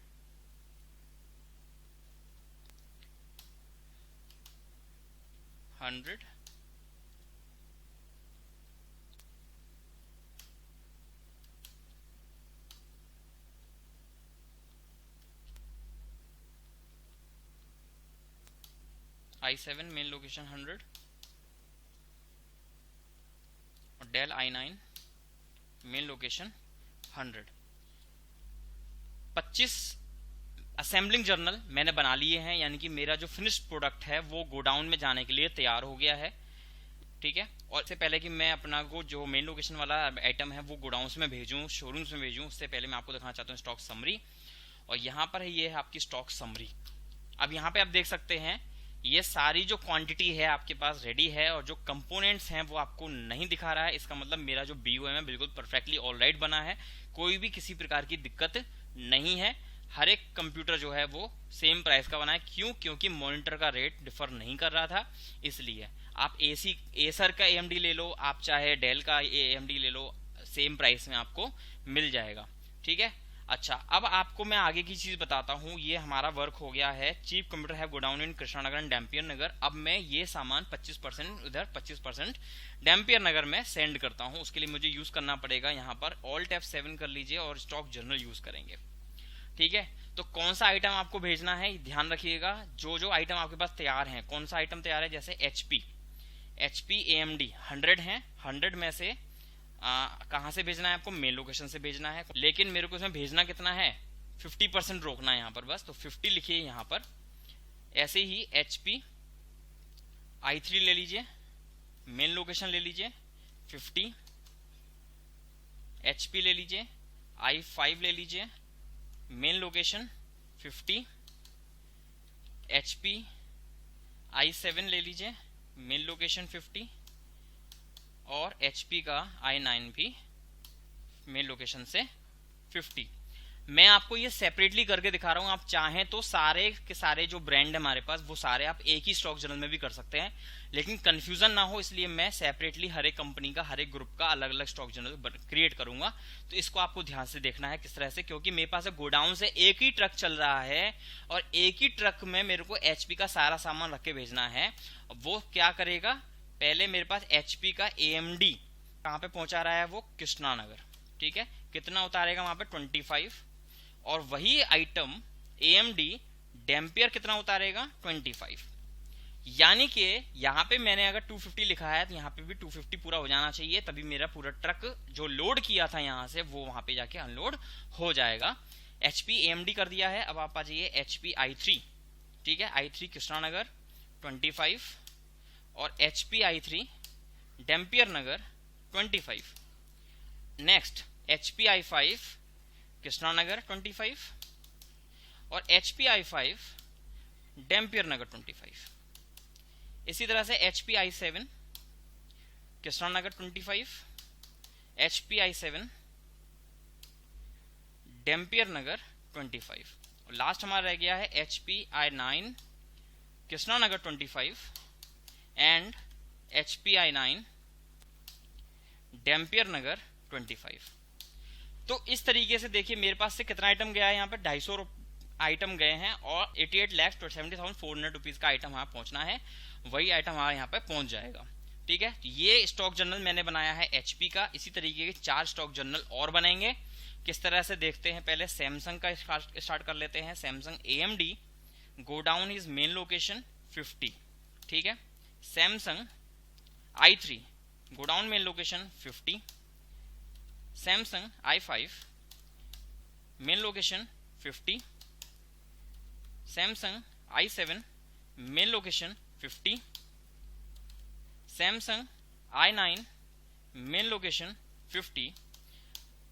I7 main location 100 और Dell I9 main location 100। 25 assembling journal मैंने बना लिए हैं, यानी कि मेरा जो फिनिश्ड प्रोडक्ट है वो गोडाउन में जाने के लिए तैयार हो गया है। ठीक है, और इससे पहले कि मैं अपना को जो मेन लोकेशन वाला आइटम है वो गोडाउन्स में भेजूं, शोरूम्स में भेजूं, उससे पहले मैं आपको दिखाना चाहता हूँ स्टॉक समरी। और यहाँ पर है, ये है आपकी स्टॉक समरी। अब यहाँ पे आप देख सकते हैं ये सारी जो क्वांटिटी है आपके पास रेडी है, और जो कंपोनेंट्स हैं वो आपको नहीं दिखा रहा है। इसका मतलब मेरा जो BOM है बिल्कुल परफेक्टली ऑलराइट बना है, कोई भी किसी प्रकार की दिक्कत नहीं है। हर एक कंप्यूटर जो है वो सेम प्राइस का बना है। क्यों? क्योंकि मॉनिटर का रेट डिफर नहीं कर रहा था, इसलिए। आप एसर का AMD ले लो, आप चाहे डेल का AMD ले लो, सेम प्राइस में आपको मिल जाएगा। ठीक है, अच्छा अब आपको मैं आगे की चीज बताता हूँ। ये हमारा वर्क हो गया है, चीफ कंप्यूटर है godown in Krishnanagar and Dampier Nagar. अब मैं ये सामान 25% उधर 25% डैम्पियर नगर में सेंड करता हूँ। उसके लिए मुझे यूज करना पड़ेगा यहाँ पर Alt F7 कर लीजिए और स्टॉक जर्नल यूज करेंगे। ठीक है, तो कौन सा आइटम आपको भेजना है ध्यान रखिएगा। जो जो आइटम आपके पास तैयार है, कौन सा आइटम तैयार है, जैसे HP AMD 100 है, 100 में से कहाँ से भेजना है आपको, मेन लोकेशन से भेजना है। लेकिन मेरे को इसमें भेजना कितना है, 50% रोकना है यहाँ पर बस, तो 50 लिखिए यहाँ पर। ऐसे ही HP I3 ले लीजिए, मेन लोकेशन ले लीजिए 50, HP ले लीजिए, I5 ले लीजिए, मेन लोकेशन 50, HP I7 ले लीजिए, मेन लोकेशन 50, और HP का I9 भी मेन लोकेशन से 50। मैं आपको ये सेपरेटली करके दिखा रहा हूं। आप चाहें तो सारे के सारे जो ब्रांड है हमारे पास वो सारे आप एक ही स्टॉक जर्नल में भी कर सकते हैं, लेकिन कंफ्यूजन ना हो इसलिए मैं सेपरेटली हर एक कंपनी का, हर एक ग्रुप का अलग अलग स्टॉक जर्नल क्रिएट करूंगा। तो इसको आपको ध्यान से देखना है किस तरह से, क्योंकि मेरे पास गोडाउन से एक ही ट्रक चल रहा है और एक ही ट्रक में मेरे को HP का सारा सामान रख के भेजना है। वो क्या करेगा, पहले मेरे पास HP का AMD कहाँ पे पहुंचा रहा है, वो कृष्णानगर। ठीक है, कितना उतारेगा वहां पे 25, और वही आइटम AMD डैम्पियर कितना उतारेगा 25। यानी कि यहाँ पे मैंने अगर 250 लिखा है तो यहाँ पे भी 250 पूरा हो जाना चाहिए, तभी मेरा पूरा ट्रक जो लोड किया था यहाँ से वो वहां पे जाके अनलोड हो जाएगा। HP AMD कर दिया है। अब आप आ जाइए HP I3। ठीक है, I3 कृष्णानगर 25 और HP I3 Dampier Nagar 25। Next HP I5 Krishnanagar 25 और HP I5 डैम्पियर नगर 25। इसी तरह से HP I7 Krishnanagar 25, HP I7 Dampier Nagar 25, और लास्ट हमारा रह गया है HP I9 Krishnanagar 25 and HP I9 Dampier Nagar 25। तो इस तरीके से देखिए मेरे पास से कितना आइटम गया है, यहाँ पे 250 आइटम गए हैं और 88,70,400 रुपीज का आइटम वहां पहुंचना है। वही आइटम हमारे यहाँ पे पहुंच जाएगा। ठीक है, ये स्टॉक जर्नल मैंने बनाया है HP का। इसी तरीके के 4 स्टॉक जर्नल और बनेंगे। किस तरह से देखते हैं, पहले सैमसंग का स्टार्ट कर लेते हैं। Samsung AMD godown is main location 50। ठीक है, Samsung I3 godown main location 50, Samsung I5 main location 50, Samsung I7 main location 50, Samsung I9 main location 50।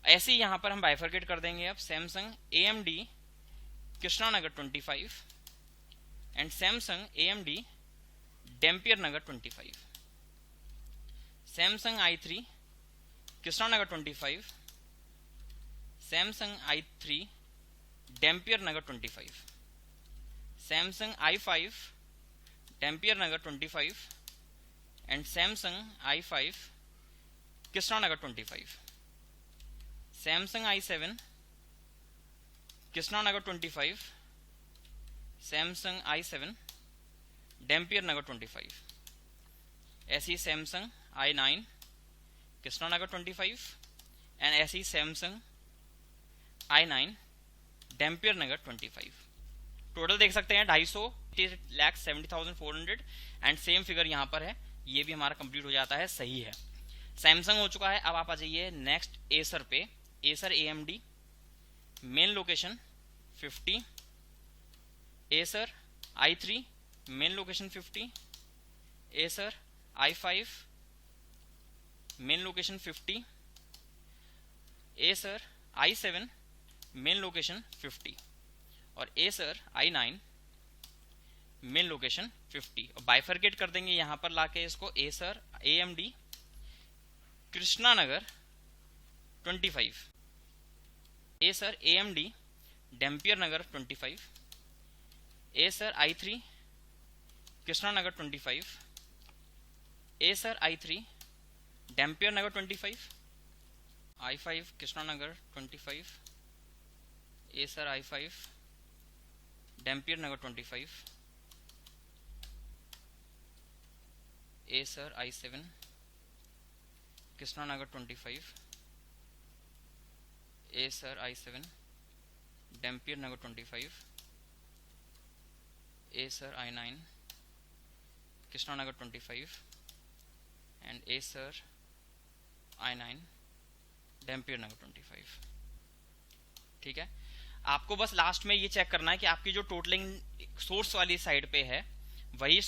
ऐसे ही यहाँ पर हम बाइफरकेट कर देंगे अब Samsung AMD Krishna Nagar 25 and Samsung AMD Dampier Nagar 25। Samsung I3 Krishna Nagar 25, Samsung I3 Dampier Nagar 25, Samsung I5 Dampier Nagar 25 and Samsung I5 Krishna Nagar 25, Samsung I7 Krishna Nagar 25, Samsung I7 Dampier Nagar 25। ऐसे ही Samsung I9 Krishna Nagar 25 and ऐसे ही Samsung I9 Dampier Nagar 25। Total देख सकते हैं 250,70,400 एंड सेम फिगर यहाँ पर है, ये भी हमारा कंप्लीट हो जाता है, सही है। सैमसंग हो चुका है। अब आप आ जाइए नेक्स्ट एसर पे। Acer AMD main location 50, Acer I3 main location 50, Acer I5 main location 50, Acer I7 main location 50 और एसर I9 मेन लोकेशन 50। और बाइफरकेट कर देंगे यहां पर लाके इसको Acer AMD Krishna Nagar 25, Acer AMD Dampier Nagar 25, Acer I3 Krishna Nagar 25, Acer I3 Dampier Nagar 25, I5 Krishna Nagar 25, Acer I5 Dampier Nagar 25, Acer I7 Krishna Nagar 25, Acer I7 Dampier Nagar 25, Acer I9 Krishna Nagar 25 and Acer I9 Dampier Nagar 25। ठीक है, आपको बस लास्ट में ये चेक करना है कि आपकी जो टोटलिंग सोर्स वाली साइड पे है वही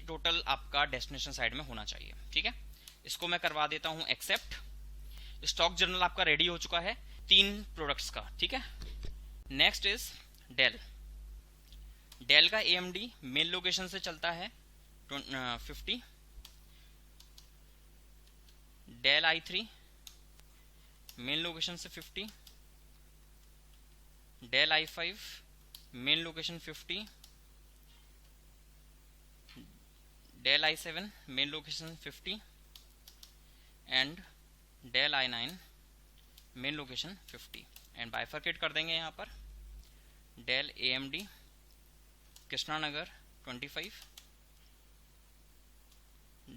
टोटल आपका डेस्टिनेशन साइड में होना चाहिए। ठीक है, इसको मैं करवा देता हूं एक्सेप्ट। स्टॉक जर्नल आपका रेडी हो चुका है 3 प्रोडक्ट्स का। ठीक है, नेक्स्ट इज डेल। डेल का AMD मेन लोकेशन से चलता है 50, डेल I3 मेन लोकेशन से 50, Dell I5 main location 50, Dell I7 main location 50 and Dell I9 main location 50 and bifurcate कर देंगे यहाँ पर Dell AMD Krishna Nagar 25,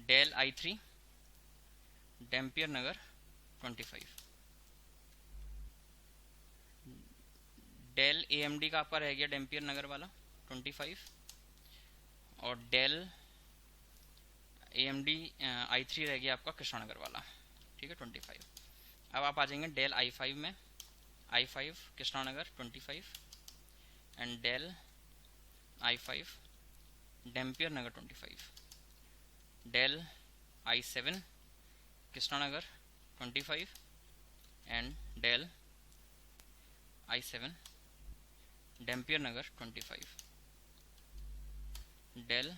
Dell I3 Dampier Nagar 25। Dell AMD का आपका रह गया डेम्पियर नगर वाला 25 और डेल AMD I3 रह गया आपका कृष्णा नगर वाला। ठीक है 25। अब आप आ जाएंगे डेल I5 में, I5 Krishna Nagar 25 and Dell I5 Dampier Nagar 25, Dell I7 Krishna Nagar 25 and Dell I7 Dampier Nagar 25, Dell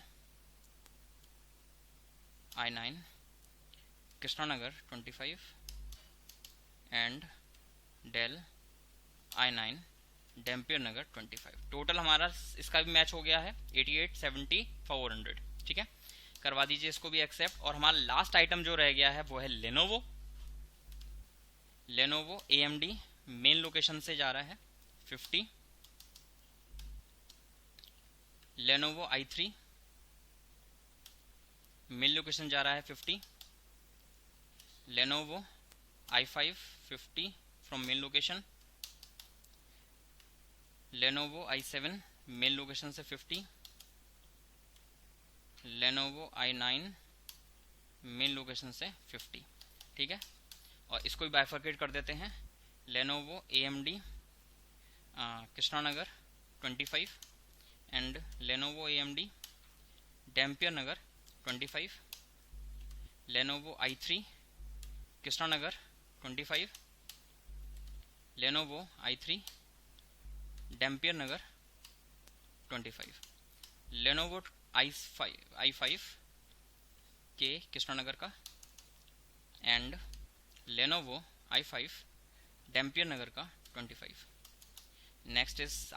I9 Krishna Nagar 25 and Dell I9 Dampier Nagar 25। Total हमारा इसका भी मैच हो गया है 88, 70, 400। ठीक है, करवा दीजिए इसको भी एक्सेप्ट। और हमारा लास्ट आइटम जो रह गया है वो है Lenovo. Lenovo AMD main location से जा रहा है 50, लेनोवो I3 मेन लोकेशन जा रहा है 50, Lenovo I5 50 from main location, Lenovo I7 main location से 50, लेनोवो I9 मेन लोकेशन से 50। ठीक है, और इसको भी बाइफरकेट कर देते हैं। Lenovo AMD Krishna Nagar 25 and Lenovo AMD Dampier Nagar 25 Lenovo i3 Krishna Nagar 25, Lenovo i3 Dampier Nagar 25, Lenovo i5 के कृष्णा नगर का, एंड लेनोवो i5 डैम्पियर नगर का 25। Next is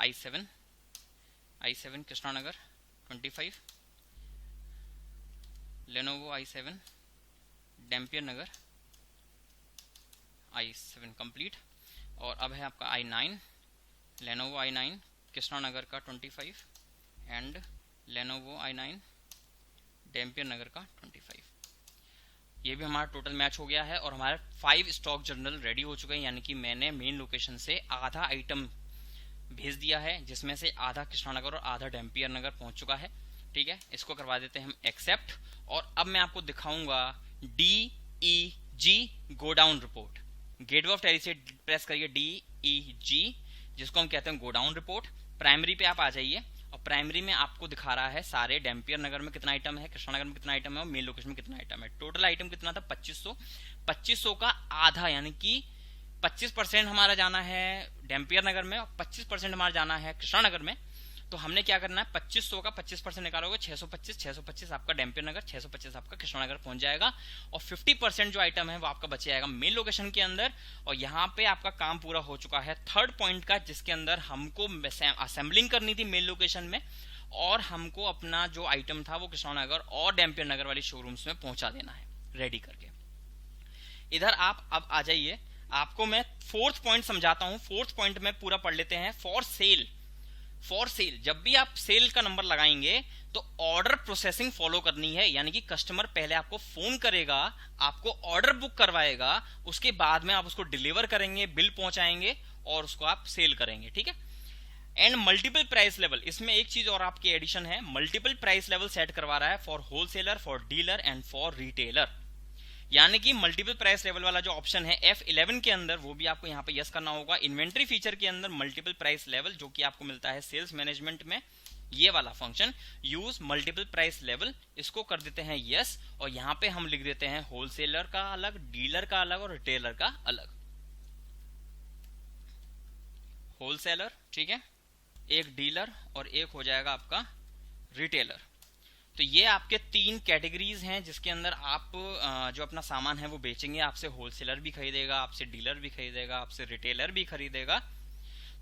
i7 Krishna Nagar 25, Lenovo i7 Dampier Nagar i7 complete. और अब है आपका i9, लेनोवो i9 कृष्णा नगर का 25 एंड लेनोवो i9 डैम्पियर नगर का 25। ये भी हमारा टोटल मैच हो गया है और हमारे 5 स्टॉक जर्नल रेडी हो चुके हैं, यानी कि मैंने मेन लोकेशन से आधा आइटम भेज दिया है, जिसमें से आधा कृष्णा नगर और आधा डैम्पियर नगर पहुंच चुका है। ठीक है, इसको करवा देते हैं हम एक्सेप्ट। और अब मैं आपको दिखाऊंगा DEG godown report. Gateway of tally से प्रेस करिए DEG, जिसको हम कहते हैं गोडाउन रिपोर्ट। प्राइमरी पे आप आ जाइए और प्राइमरी में आपको दिखा रहा है सारे डैम्पियर नगर में कितना आइटम है, कृष्णा नगर में कितना आइटम है और मेन लोकेशन में कितना आइटम है। टोटल आइटम कितना था 2500 का आधा, यानी कि 25% हमारा जाना है डैम्पियर नगर में और 25% हमारा जाना है कृष्णा नगर में। तो हमने क्या करना है, 2500 का 25% निकालोगे 625 आपका डैम्पियर नगर, 625 आपका कृष्णा नगर पहुंच जाएगा। और 50% जो आइटम है वो आपका बच जाएगा मेन लोकेशन के अंदर। और यहाँ पे आपका काम पूरा हो चुका है थर्ड पॉइंट का, जिसके अंदर हमको असेंबलिंग करनी थी मेन लोकेशन में और हमको अपना जो आइटम था वो कृष्णा नगर और डैम्पियर नगर वाली शोरूम्स में पहुंचा देना है रेडी करके। इधर आप अब आ जाइए, आपको मैं फोर्थ पॉइंट समझाता हूं। फोर्थ पॉइंट में पूरा पढ़ लेते हैं। फॉर सेल जब भी आप सेल का नंबर लगाएंगे तो ऑर्डर प्रोसेसिंग फॉलो करनी है, यानी कि कस्टमर पहले आपको फोन करेगा, आपको ऑर्डर बुक करवाएगा, उसके बाद में आप उसको डिलीवर करेंगे, बिल पहुंचाएंगे और उसको आप सेल करेंगे। ठीक है, एंड मल्टीपल प्राइस लेवल, इसमें एक चीज और आपकी एडिशन है, मल्टीपल प्राइस लेवल सेट करवा रहा है for wholesaler, for dealer and for retailer. यानी कि मल्टीपल प्राइस लेवल वाला जो ऑप्शन है F11 के अंदर, वो भी आपको यहाँ पे यस करना होगा। इन्वेंट्री फीचर के अंदर मल्टीपल प्राइस लेवल, जो कि आपको मिलता है सेल्स मैनेजमेंट में, ये वाला function use multiple price level, इसको कर देते हैं यस। और यहाँ पे हम लिख देते हैं होलसेलर का अलग, डीलर का अलग और रिटेलर का अलग। होलसेलर, ठीक है, एक डीलर और एक हो जाएगा आपका रिटेलर। तो ये आपके 3 कैटेगरीज हैं जिसके अंदर आप जो अपना सामान है वो बेचेंगे। आपसे होलसेलर भी खरीदेगा, आपसे डीलर भी खरीदेगा, आपसे रिटेलर भी खरीदेगा।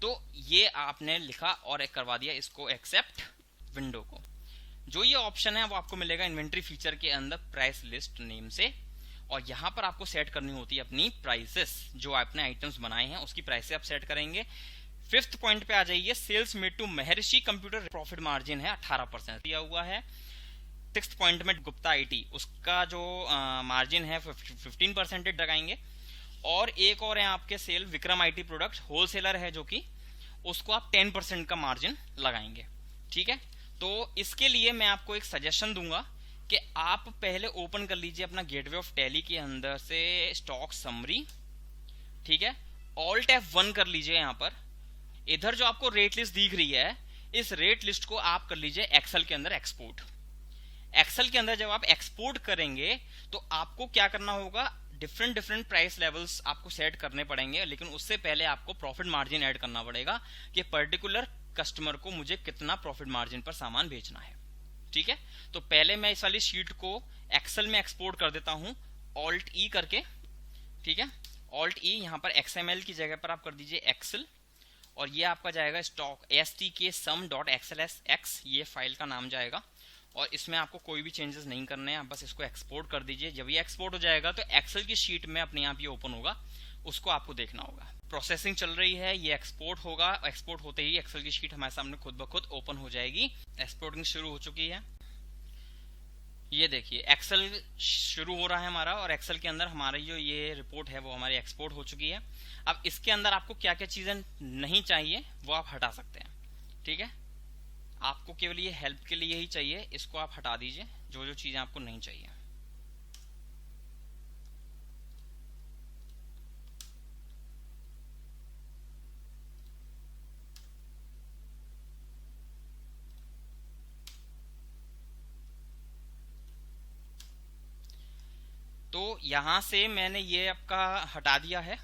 तो ये आपने लिखा और एक करवा दिया इसको एक्सेप्ट विंडो को। जो ये ऑप्शन है वो आपको मिलेगा इन्वेंट्री फीचर के अंदर प्राइस लिस्ट नेम से, और यहाँ पर आपको सेट करनी होती है अपनी प्राइसेस। जो आपने आइटम्स बनाए हैं उसकी प्राइसेस आप सेट करेंगे। 5th पॉइंट पे आ जाइए, sales made to Maharshi computer, profit margin है 18% दिया हुआ है। 6th पॉइंट में गुप्ता आईटी, उसका जो मार्जिन है 15% लगाएंगे। और एक और है आपके sale Vikram IT product, wholesaler है जो कि, उसको आप 10% का मार्जिन लगाएंगे। ठीक है, तो इसके लिए मैं आपको एक सजेशन दूंगा कि आप पहले ओपन कर लीजिए अपना गेटवे ऑफ टैली के अंदर से स्टॉक समरी। ठीक है, ऑल्ट F1 कर लीजिए। यहाँ पर इधर जो आपको रेट लिस्ट दिख रही है, इस रेट लिस्ट को आप कर लीजिए एक्सेल के अंदर एक्सपोर्ट। एक्सेल के अंदर जब आप एक्सपोर्ट करेंगे तो आपको क्या करना होगा, डिफरेंट प्राइस लेवल्स आपको सेट करने पड़ेंगे, लेकिन उससे पहले आपको प्रॉफिट मार्जिन ऐड करना पड़ेगा कि पर्टिकुलर कस्टमर को मुझे कितना प्रॉफिट मार्जिन पर सामान बेचना है। ठीक है, तो पहले मैं इस वाली शीट को एक्सेल में एक्सपोर्ट कर देता हूं ऑल्ट ई करके। ठीक है, ऑल्ट ई, यहां पर XML की जगह पर आप कर दीजिए एक्सेल, और ये आपका जाएगा स्टॉक stk-sum.xlsx, ये फाइल का नाम जाएगा। और इसमें आपको कोई भी चेंजेस नहीं करने हैं, आप बस इसको एक्सपोर्ट कर दीजिए। जब ये एक्सपोर्ट हो जाएगा तो एक्सेल की शीट में अपने आप ये ओपन होगा, उसको आपको देखना होगा। प्रोसेसिंग चल रही है, ये एक्सपोर्ट होगा, एक्सपोर्ट होते ही एक्सेल की शीट हमारे सामने खुद ब खुद ओपन हो जाएगी। एक्सपोर्टिंग शुरू हो चुकी है, ये देखिए एक्सेल शुरू हो रहा है हमारा, और एक्सेल के अंदर हमारी जो ये रिपोर्ट है वो हमारी एक्सपोर्ट हो चुकी है। अब इसके अंदर आपको क्या क्या चीजें नहीं चाहिए वो आप हटा सकते हैं। ठीक है, आपको केवल ये हेल्प के लिए ही चाहिए, इसको आप हटा दीजिए जो जो चीजें आपको नहीं चाहिए। तो यहाँ से मैंने ये आपका हटा दिया है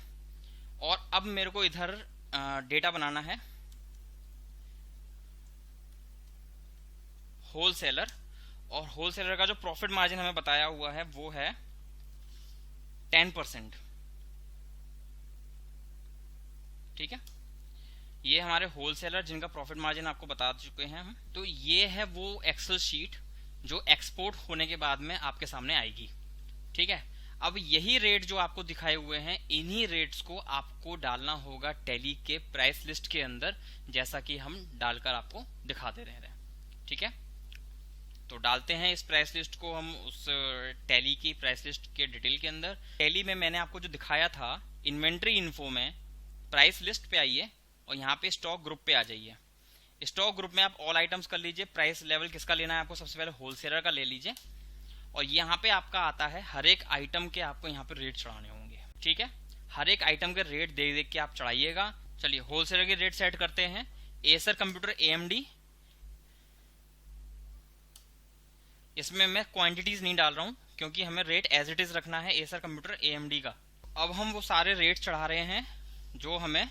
और अब मेरे को इधर डेटा बनाना है होलसेलर, और होलसेलर का जो प्रॉफिट मार्जिन हमें बताया हुआ है वो है 10%। ठीक है, ये हमारे होलसेलर जिनका प्रॉफिट मार्जिन आपको बता चुके हैं हम। तो ये है वो एक्सेल शीट जो एक्सपोर्ट होने के बाद में आपके सामने आएगी। ठीक है, अब यही रेट जो आपको दिखाए हुए हैं, इन्हीं रेट्स को आपको डालना होगा टैली के प्राइस लिस्ट के अंदर, जैसा कि हम डालकर आपको दिखाते रह रहे हैं। ठीक है, तो डालते हैं इस प्राइस लिस्ट को हम उस टैली की प्राइस लिस्ट के डिटेल के अंदर। टैली में मैंने आपको जो दिखाया था इन्वेंट्री इन्फो में, प्राइस लिस्ट पे आइए और यहाँ पे स्टॉक ग्रुप पे आ जाइए। स्टॉक ग्रुप में आप ऑल आइटम्स कर लीजिए, प्राइस लेवल किसका लेना है आपको, सबसे पहले होलसेलर का ले लीजिए, और यहाँ पे आपका आता है हर एक आइटम के आपको यहाँ पे रेट चढ़ाने होंगे। ठीक है, हर एक आइटम के रेट देख देख के आप चढ़ाइएगा। चलिए होलसेलर के रेट सेट करते हैं। एसर कंप्यूटर AMD, इसमें मैं क्वांटिटीज नहीं डाल रहा हूँ क्योंकि हमें रेट एज इट इज रखना है एसर कंप्यूटर AMD का। अब हम वो सारे रेट चढ़ा रहे हैं जो हमें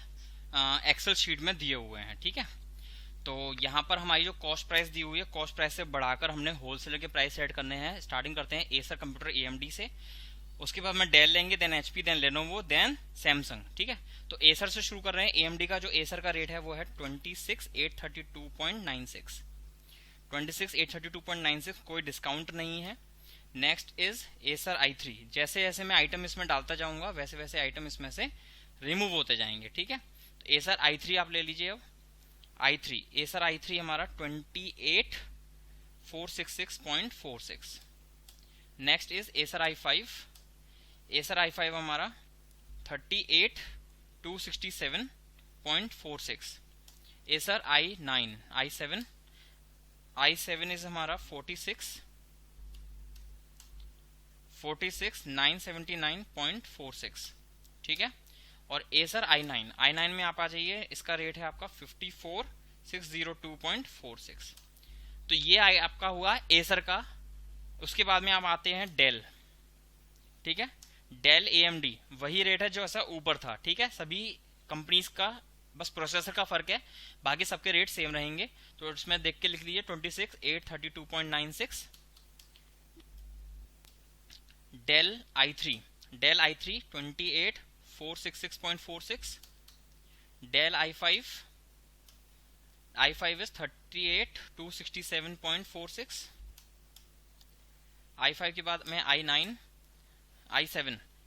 एक्सेल शीट में दिए हुए हैं। ठीक है, तो यहाँ पर हमारी जो कॉस्ट प्राइस दी हुई है, कॉस्ट प्राइस से बढ़ाकर हमने होलसेलर के प्राइस सेट करने हैं। स्टार्टिंग करते हैं एसर कंप्यूटर AMD से, उसके बाद में डेल लेंगे, then HP, then Lenovo, then Samsung. ठीक है, तो एसर से शुरू कर रहे हैं। AMD का जो एसर का रेट है वो है 26,832.96, 26,832.96, कोई डिस्काउंट नहीं है। Next is Acer i3। जैसे जैसे मैं आइटम इसमें डालता जाऊंगा वैसे वैसे आइटम इसमें से रिमूव होते जाएंगे। ठीक है, तो एसर i3 आप ले लीजिए। अब i3, एसर i3 हमारा 28,466.46। Next is Acer i5, Acer i5 हमारा 38,267.46। एसर i9, i7 इज हमारा 46,979.46। ठीक है, और एसर i9 में आप आ जाइए, इसका रेट है आपका 54,602.46। तो ये आपका हुआ एसर का। उसके बाद में आप आते हैं डेल। ठीक है, डेल AMD वही रेट है जो ऐसा ऊपर था। ठीक है, सभी कंपनीज का बस प्रोसेसर का फर्क है, बाकी सबके रेट सेम रहेंगे। तो इसमें देख के लिख लीजिए 26,832.96। Del i3, 28,466.46। Del i5 is 38,267.46। i5 के बाद में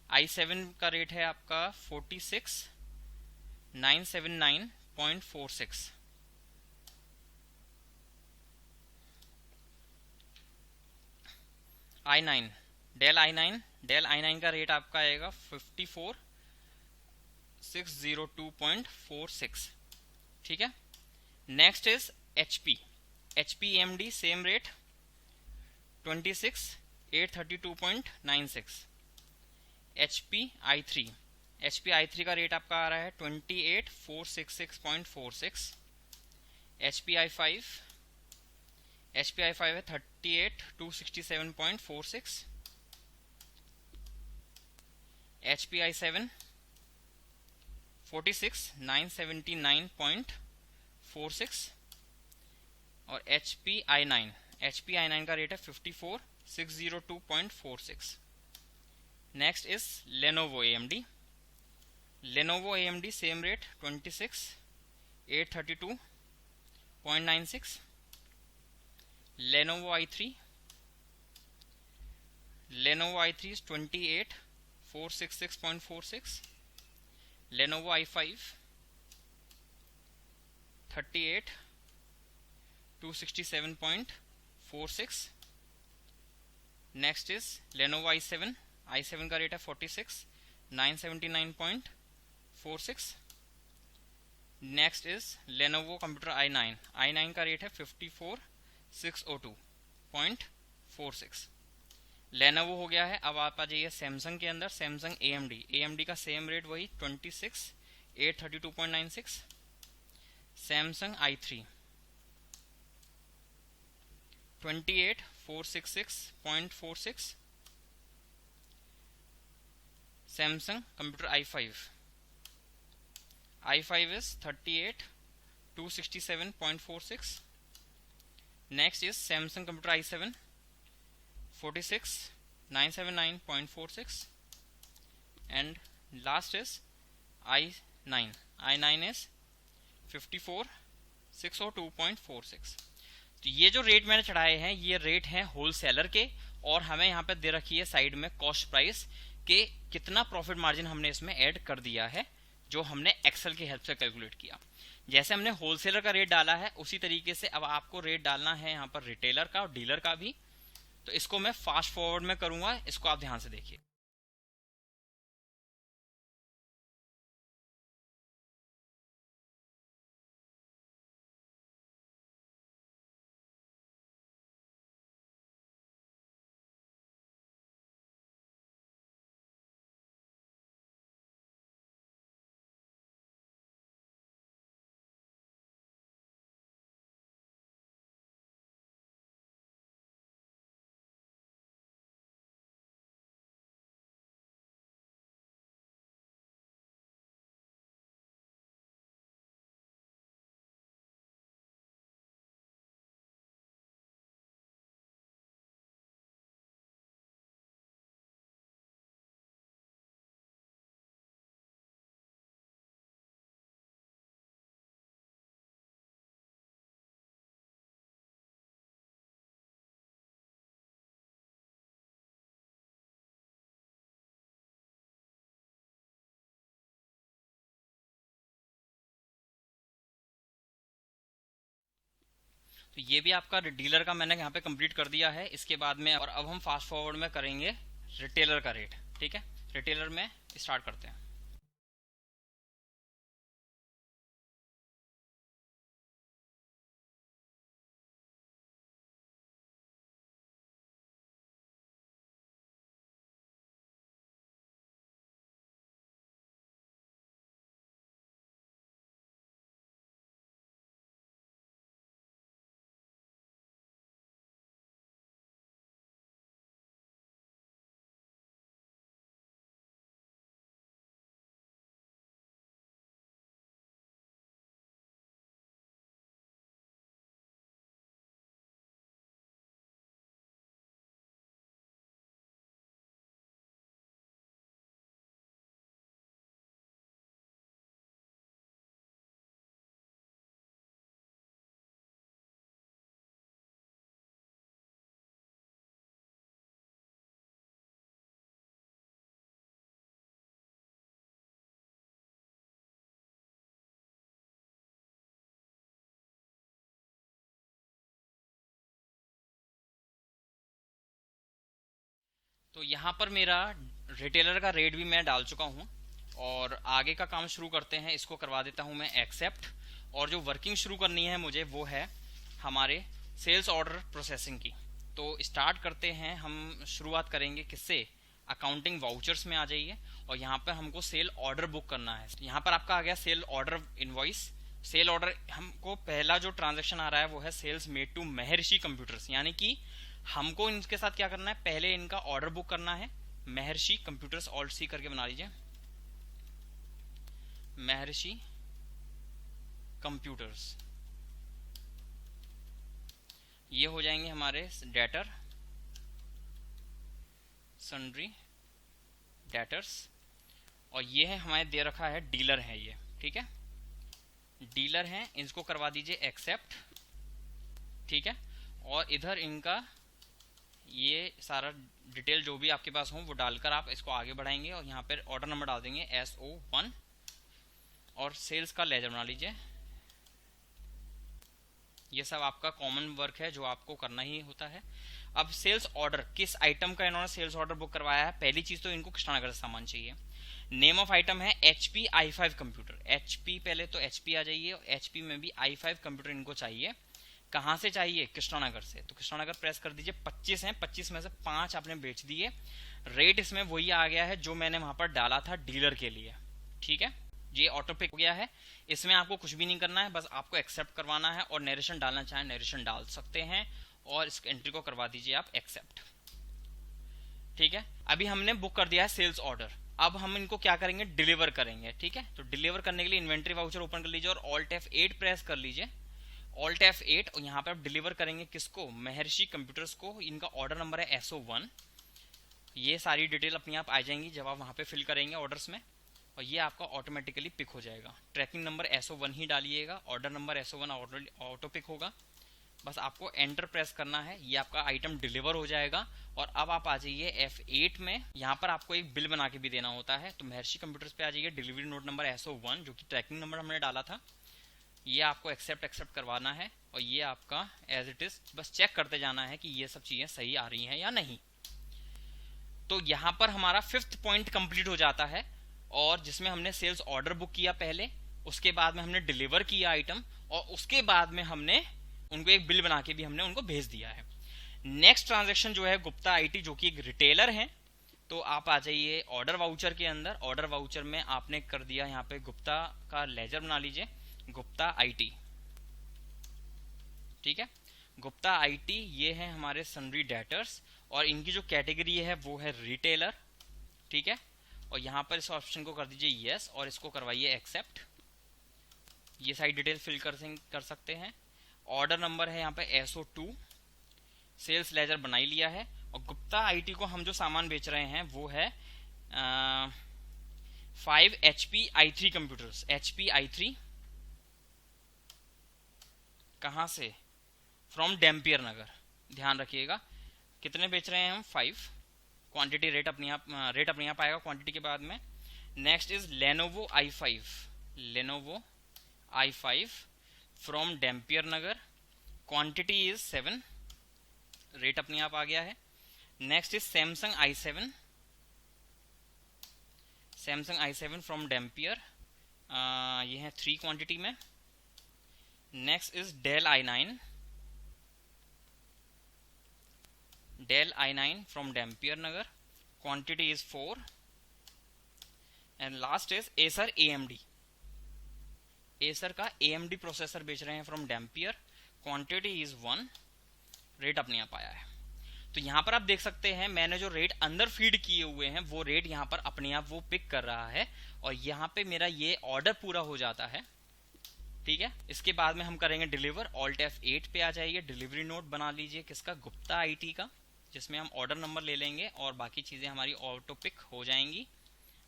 i7 का रेट है आपका 46,979.46। डेल i9 का रेट आपका आएगा 54,602.46। ठीक है, next is HP AMD, same rate 26,832.96। HP i3 का रेट आपका आ रहा है 28,466.46। HP i5 है 38,267.46। HP i7 46,979.46। और HP i9 का रेट है 54,602.46। Next is Lenovo AMD, same rate 26,832.96। Lenovo i3 is 28,466.46। Lenovo i5 38,267.46। Next is Lenovo i7 का rate है 46,979.46। Next is Lenovo computer i9 का रेट है 54,602.46। लेनोवो हो गया है। अब आप आ जाइए सैमसंग के अंदर। सैमसंग AMD का सेम रेट वही 26,832.96। Samsung i3 28,466.46। Samsung computer i5 is 38,267.46. Next is Samsung computer i7 46,979.46, and last is i9 is 54,602.46. तो ये जो रेट मैंने चढ़ाए हैं ये रेट हैं होलसेलर के, और हमें यहाँ पे दे रखी है साइड में कॉस्ट प्राइस के कितना प्रॉफिट मार्जिन हमने इसमें ऐड कर दिया है, जो हमने एक्सेल की हेल्प से कैलकुलेट किया। जैसे हमने होलसेलर का रेट डाला है उसी तरीके से अब आपको रेट डालना है यहाँ पर रिटेलर का और डीलर का भी। तो इसको मैं फास्ट फॉरवर्ड में करूंगा, इसको आप ध्यान से देखिए। तो ये भी आपका डीलर का मैंने यहाँ पे कंप्लीट कर दिया है इसके बाद में, और अब हम फास्ट फॉरवर्ड में करेंगे रिटेलर का रेट। ठीक है, रिटेलर में स्टार्ट करते हैं। तो यहाँ पर मेरा रिटेलर का रेट भी मैं डाल चुका हूँ, और आगे का काम शुरू करते हैं। इसको करवा देता हूँ मैं एक्सेप्ट, और जो वर्किंग शुरू करनी है मुझे वो है हमारे सेल्स ऑर्डर प्रोसेसिंग की। तो स्टार्ट करते हैं, हम शुरुआत करेंगे किससे, अकाउंटिंग वाउचर्स में आ जाइए, और यहाँ पर हमको सेल ऑर्डर बुक करना है। यहाँ पर आपका आ गया sale order invoice. Sale order हमको पहला जो ट्रांजेक्शन आ रहा है वो है sales made to Maharshi computers, यानी कि हमको इनके साथ क्या करना है, पहले इनका ऑर्डर बुक करना है। महर्षि कंप्यूटर्स ऑल्ट सी करके बना लीजिए, महर्षि कंप्यूटर्स। ये हो जाएंगे हमारे डेटर, सन्ड्री डेटर्स, और ये है हमारे दे रखा है डीलर है ये। ठीक है, डीलर हैं, इसको करवा दीजिए एक्सेप्ट। ठीक है, और इधर इनका ये सारा डिटेल जो भी आपके पास हो वो डालकर आप इसको आगे बढ़ाएंगे, और यहाँ पर ऑर्डर नंबर डाल देंगे SO1, और सेल्स का लेजर बना लीजिए। ये सब आपका कॉमन वर्क है जो आपको करना ही होता है। अब सेल्स ऑर्डर, किस आइटम का इन्होंने सेल्स ऑर्डर बुक करवाया है, पहली चीज तो इनको कृष्णानगर से सामान चाहिए। नेम ऑफ आइटम है HP i5 कंप्यूटर। HP पहले तो HP आ जाइए, और HP में भी i5 कंप्यूटर इनको चाहिए। कहाँ से चाहिए, कृष्णानगर से। तो कृष्णानगर प्रेस कर दीजिए। 25 हैं, 25 में से 5 आपने बेच दिए। रेट इसमें वही आ गया है जो मैंने वहां पर डाला था डीलर के लिए। ठीक है, ये ऑटो पे हो गया है। इसमें आपको कुछ भी नहीं करना है, बस आपको एक्सेप्ट करवाना है, और नरेशन डालना चाहे नरेशन डाल सकते हैं, और इस एंट्री को करवा दीजिए आप एक्सेप्ट। ठीक है, अभी हमने बुक कर दिया है सेल्स ऑर्डर। अब हम इनको क्या करेंगे, डिलीवर करेंगे। ठीक है, तो डिलीवर करने के लिए इन्वेंट्री वाउचर ओपन कर लीजिए और ऑल्ट F8 प्रेस कर लीजिए, ऑल्ट F8, और यहाँ पर आप डिलीवर करेंगे किसको, महर्षि कंप्यूटर्स को। इनका ऑर्डर नंबर है SO1। ये सारी डिटेल अपने आप आ जाएंगी जब आप वहाँ पे फिल करेंगे ऑर्डर्स में, और ये आपका ऑटोमेटिकली पिक हो जाएगा। ट्रैकिंग नंबर SO1 ही डालिएगा, order number SO1 auto pick होगा। बस आपको एंटर प्रेस करना है, ये आपका आइटम डिलीवर हो जाएगा। और अब आप आ जाइए F8 में, यहाँ पर आपको एक बिल बना के भी देना होता है। तो महर्षि कंप्यूटर्स पे आ जाइए, डिलीवरी नोट नंबर SO1 जो कि ट्रैकिंग नंबर हमने डाला था, ये आपको एक्सेप्ट करवाना है। और ये आपका एज इट इज बस चेक करते जाना है कि ये सब चीजें सही आ रही हैं या नहीं। तो यहाँ पर हमारा 5th पॉइंट कंप्लीट हो जाता है, और जिसमें हमने सेल्स ऑर्डर बुक किया पहले, उसके बाद में हमने डिलीवर किया आइटम, और उसके बाद में हमने उनको एक बिल बना के भी हमने उनको भेज दिया है। नेक्स्ट ट्रांजैक्शन जो है गुप्ता आईटी, जो कि एक रिटेलर है। तो आप आ जाइए ऑर्डर वाउचर के अंदर, ऑर्डर वाउचर में आपने कर दिया यहाँ पे गुप्ता का लेजर बना लीजिए, गुप्ता आईटी। ठीक है, गुप्ता आईटी ये है हमारे सन्ड्री डेटर्स, और इनकी जो कैटेगरी है वो है रिटेलर। ठीक है, और यहाँ पर इस ऑप्शन को कर दीजिए यस, और इसको करवाइए एक्सेप्ट। ये सारी डिटेल फिल कर सकते हैं। ऑर्डर नंबर है यहाँ पे SO2, सेल्स लेजर बना ही लिया है। और गुप्ता आईटी को हम जो सामान बेच रहे हैं वो है 5 HP i3 computers. HP i3 कहाँ से, फ्रॉम डैम्पियर नगर। ध्यान रखिएगा कितने बेच रहे हैं हम, 5। क्वांटिटी रेट अपने आप आएगा क्वांटिटी के बाद में। Next is Lenovo i5, Lenovo i5 from Dampier Nagar, quantity is 7, rate अपने आप आ गया है। Next is Samsung i7, Samsung i7 from Dampier, ये है 3 क्वांटिटी में। Next is Dell i9, Dell i9 from Dampier Nagar, quantity is 4। And last is Acer AMD, Acer का AMD processor बेच रहे हैं from Dampier, quantity is 1, rate अपने आप आया है। तो यहाँ पर आप देख सकते हैं मैंने जो रेट अंदर फीड किए हुए हैं वो रेट यहाँ पर अपने आप वो पिक कर रहा है, और यहाँ पे मेरा ये ऑर्डर पूरा हो जाता है। ठीक है, इसके बाद में हम करेंगे डिलीवर। ऑल्ट F8 पे आ जाइए, डिलीवरी नोट बना लीजिए किसका, गुप्ता आईटी का, जिसमें हम ऑर्डर नंबर ले लेंगे और बाकी चीजें हमारी ऑटो पिक हो जाएंगी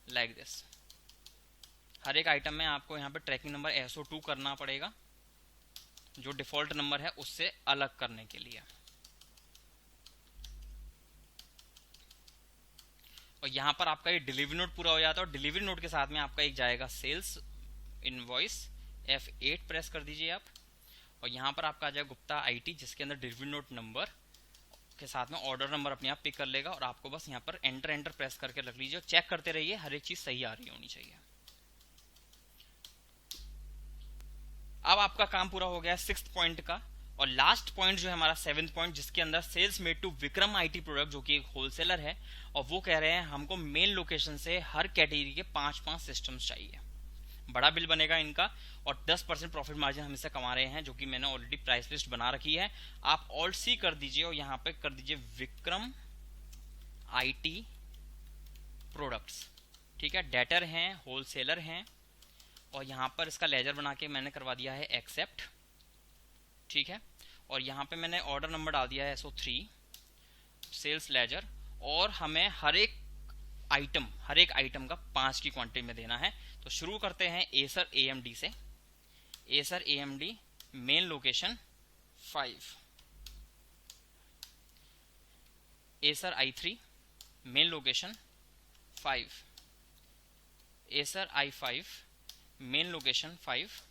लाइक दिस। हर एक आइटम में आपको यहाँ पे ट्रैकिंग नंबर SO2 करना पड़ेगा, जो डिफॉल्ट नंबर है उससे अलग करने के लिए। और यहाँ पर आपका ये डिलीवरी नोट पूरा हो जाता है, और डिलीवरी नोट के साथ में आपका एक जाएगा सेल्स इनवॉइस। F8 प्रेस कर दीजिए आप, और यहाँ पर आपका आ जाएगा गुप्ता आईटी, जिसके अंदर डिलीवरी नोट नंबर के साथ में ऑर्डर नंबर अपने आप पिक कर लेगा। और आपको बस यहाँ पर एंटर प्रेस करके रख लीजिए, चेक करते रहिए हर एक चीज सही आ रही होनी चाहिए। अब आपका काम पूरा हो गया 6th पॉइंट का, और लास्ट पॉइंट जो है हमारा 7th पॉइंट, जिसके अंदर sales made to Vikram IT product, जो कि एक होलसेलर है, और वो कह रहे हैं हमको मेन लोकेशन से हर कैटेगरी के 5-5 सिस्टम्स चाहिए। बड़ा बिल बनेगा इनका, और 10% प्रॉफिट मार्जिन हम इससे कमा रहे हैं, जो कि मैंने ऑलरेडी प्राइस लिस्ट बना रखी है। आप ऑल्ट C कर दीजिए और यहाँ पे कर दीजिए विक्रम आईटी प्रोडक्ट्स। ठीक है, डेटर हैं, होलसेलर हैं, और यहाँ पर इसका लेजर बना के मैंने करवा दिया है एक्सेप्ट। ठीक है, और यहाँ पे मैंने ऑर्डर नंबर डाल दिया है SO3, सेल्स लेजर, और हमें हर एक आइटम का 5 की क्वांटिटी में देना है। तो शुरू करते हैं एसर AMD से। Acer AMD main location 5, Acer i3 main location 5, Acer i5 main location 5,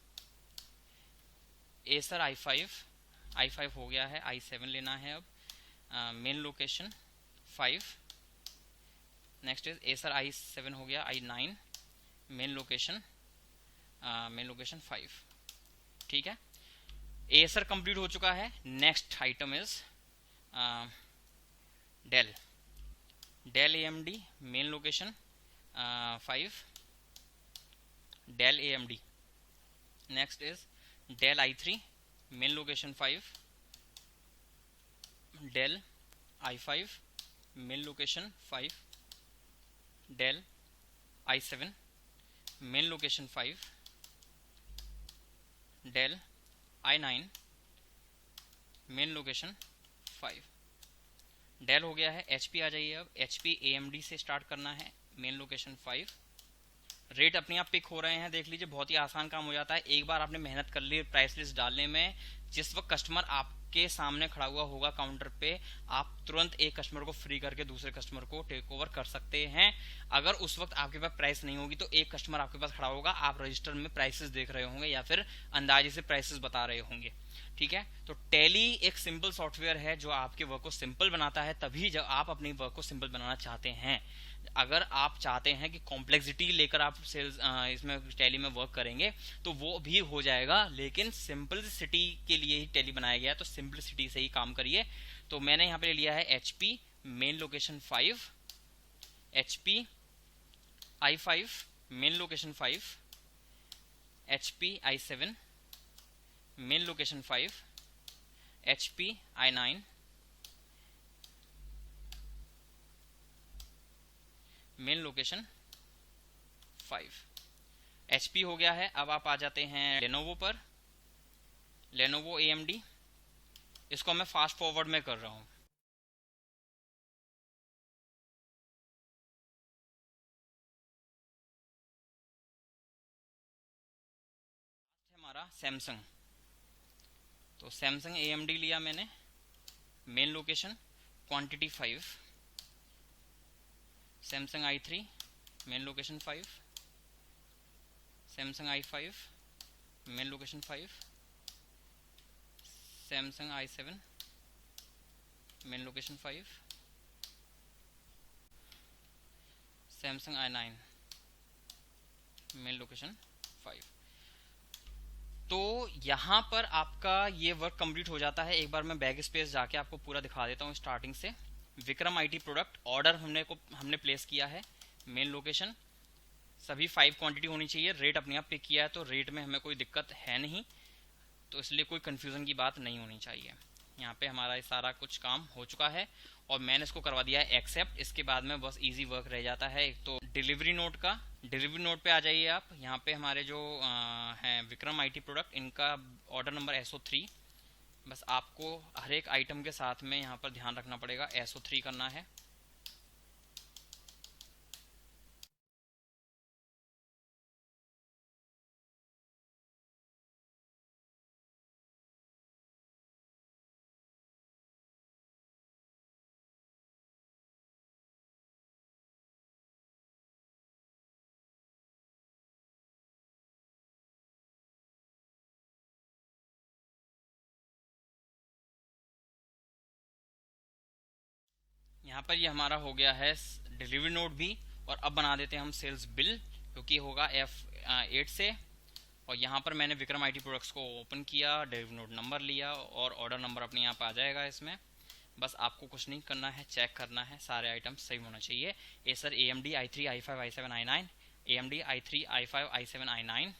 Acer i5 हो गया है, i7 लेना है अब, main location 5। Next is Acer i7 हो गया, i9 मेन लोकेशन 5। ठीक है, एसर कंप्लीट हो चुका है। Next item is Dell AMD main location 5, Dell AMD। Next is Dell i3 main location 5, Dell i5 main location 5, Dell i7 main location 5, Dell i9 main location 5। Dell हो गया है, HP आ जाइए। अब HP AMD से start करना है, main location 5। Rate अपने आप पिक हो रहे हैं, देख लीजिए, बहुत ही आसान काम हो जाता है। एक बार आपने मेहनत कर ली प्राइस लिस्ट डालने में, जिस वक्त कस्टमर आपके सामने खड़ा हुआ होगा काउंटर पे, आप तुरंत एक कस्टमर को फ्री करके दूसरे कस्टमर को टेक ओवर कर सकते हैं। अगर उस वक्त आपके पास प्राइस नहीं होगी तो एक कस्टमर आपके पास खड़ा होगा, आप रजिस्टर में प्राइसेस देख रहे होंगे या फिर अंदाजे से प्राइसेस बता रहे होंगे। ठीक है, तो टैली एक सिंपल सॉफ्टवेयर है जो आपके वर्क को सिंपल बनाता है, तभी जब आप अपनी वर्क को सिंपल बनाना चाहते हैं। अगर आप चाहते हैं कि कॉम्प्लेक्सिटी लेकर आप सेल्स इसमें टैली में वर्क करेंगे तो वो भी हो जाएगा, लेकिन सिंपलिसिटी के लिए ही टैली बनाया गया है, तो सिंपलिसिटी से ही काम करिए। तो मैंने यहाँ पे लिया है HP main location 5, HP i5 main location 5, HP i7 main location 5, HP i9 main location 5। HP हो गया है। अब आप आ जाते हैं लेनोवो पर, लेनोवो AMD। इसको मैं फास्ट फॉरवर्ड में कर रहा हूँ। हमारा सैमसंग, तो सैमसंग AMD लिया मैंने, main location quantity 5, Samsung i3 main location 5, Samsung i5 main location 5, Samsung i7 main location 5, Samsung i9 main location 5। तो यहाँ पर आपका ये वर्क कंप्लीट हो जाता है। एक बार मैं बैक स्पेस जाके आपको पूरा दिखा देता हूँ स्टार्टिंग से। विक्रम IT प्रोडक्ट ऑर्डर हमने प्लेस किया है, मेन लोकेशन सभी 5 क्वांटिटी होनी चाहिए। रेट अपने आप पिक किया है तो रेट में हमें कोई दिक्कत है नहीं, तो इसलिए कोई कंफ्यूजन की बात नहीं होनी चाहिए। यहाँ पे हमारा सारा कुछ काम हो चुका है और मैंने इसको करवा दिया है एक्सेप्ट। इसके बाद में बस इजी वर्क रह जाता है। एक तो डिलीवरी नोट का, डिलीवरी नोट पे आ जाइए आप। यहाँ पे हमारे जो हैं विक्रम IT प्रोडक्ट, इनका ऑर्डर नंबर SO3। बस आपको हर एक आइटम के साथ में यहाँ पर ध्यान रखना पड़ेगा, SO3 करना है। यहाँ पर ये हमारा हो गया है डिलीवरी नोट भी। और अब बना देते हैं हम सेल्स बिल, क्योंकि होगा F8 से। और यहाँ पर मैंने विक्रम IT प्रोडक्ट्स को ओपन किया, डिलीवरी नोट नंबर लिया और ऑर्डर नंबर अपने यहाँ पर आ जाएगा इसमें। बस आपको कुछ नहीं करना है, चेक करना है सारे आइटम सही होना चाहिए। Acer AMD i3 i5 i7 i9, AMD i3 i5 i7 i9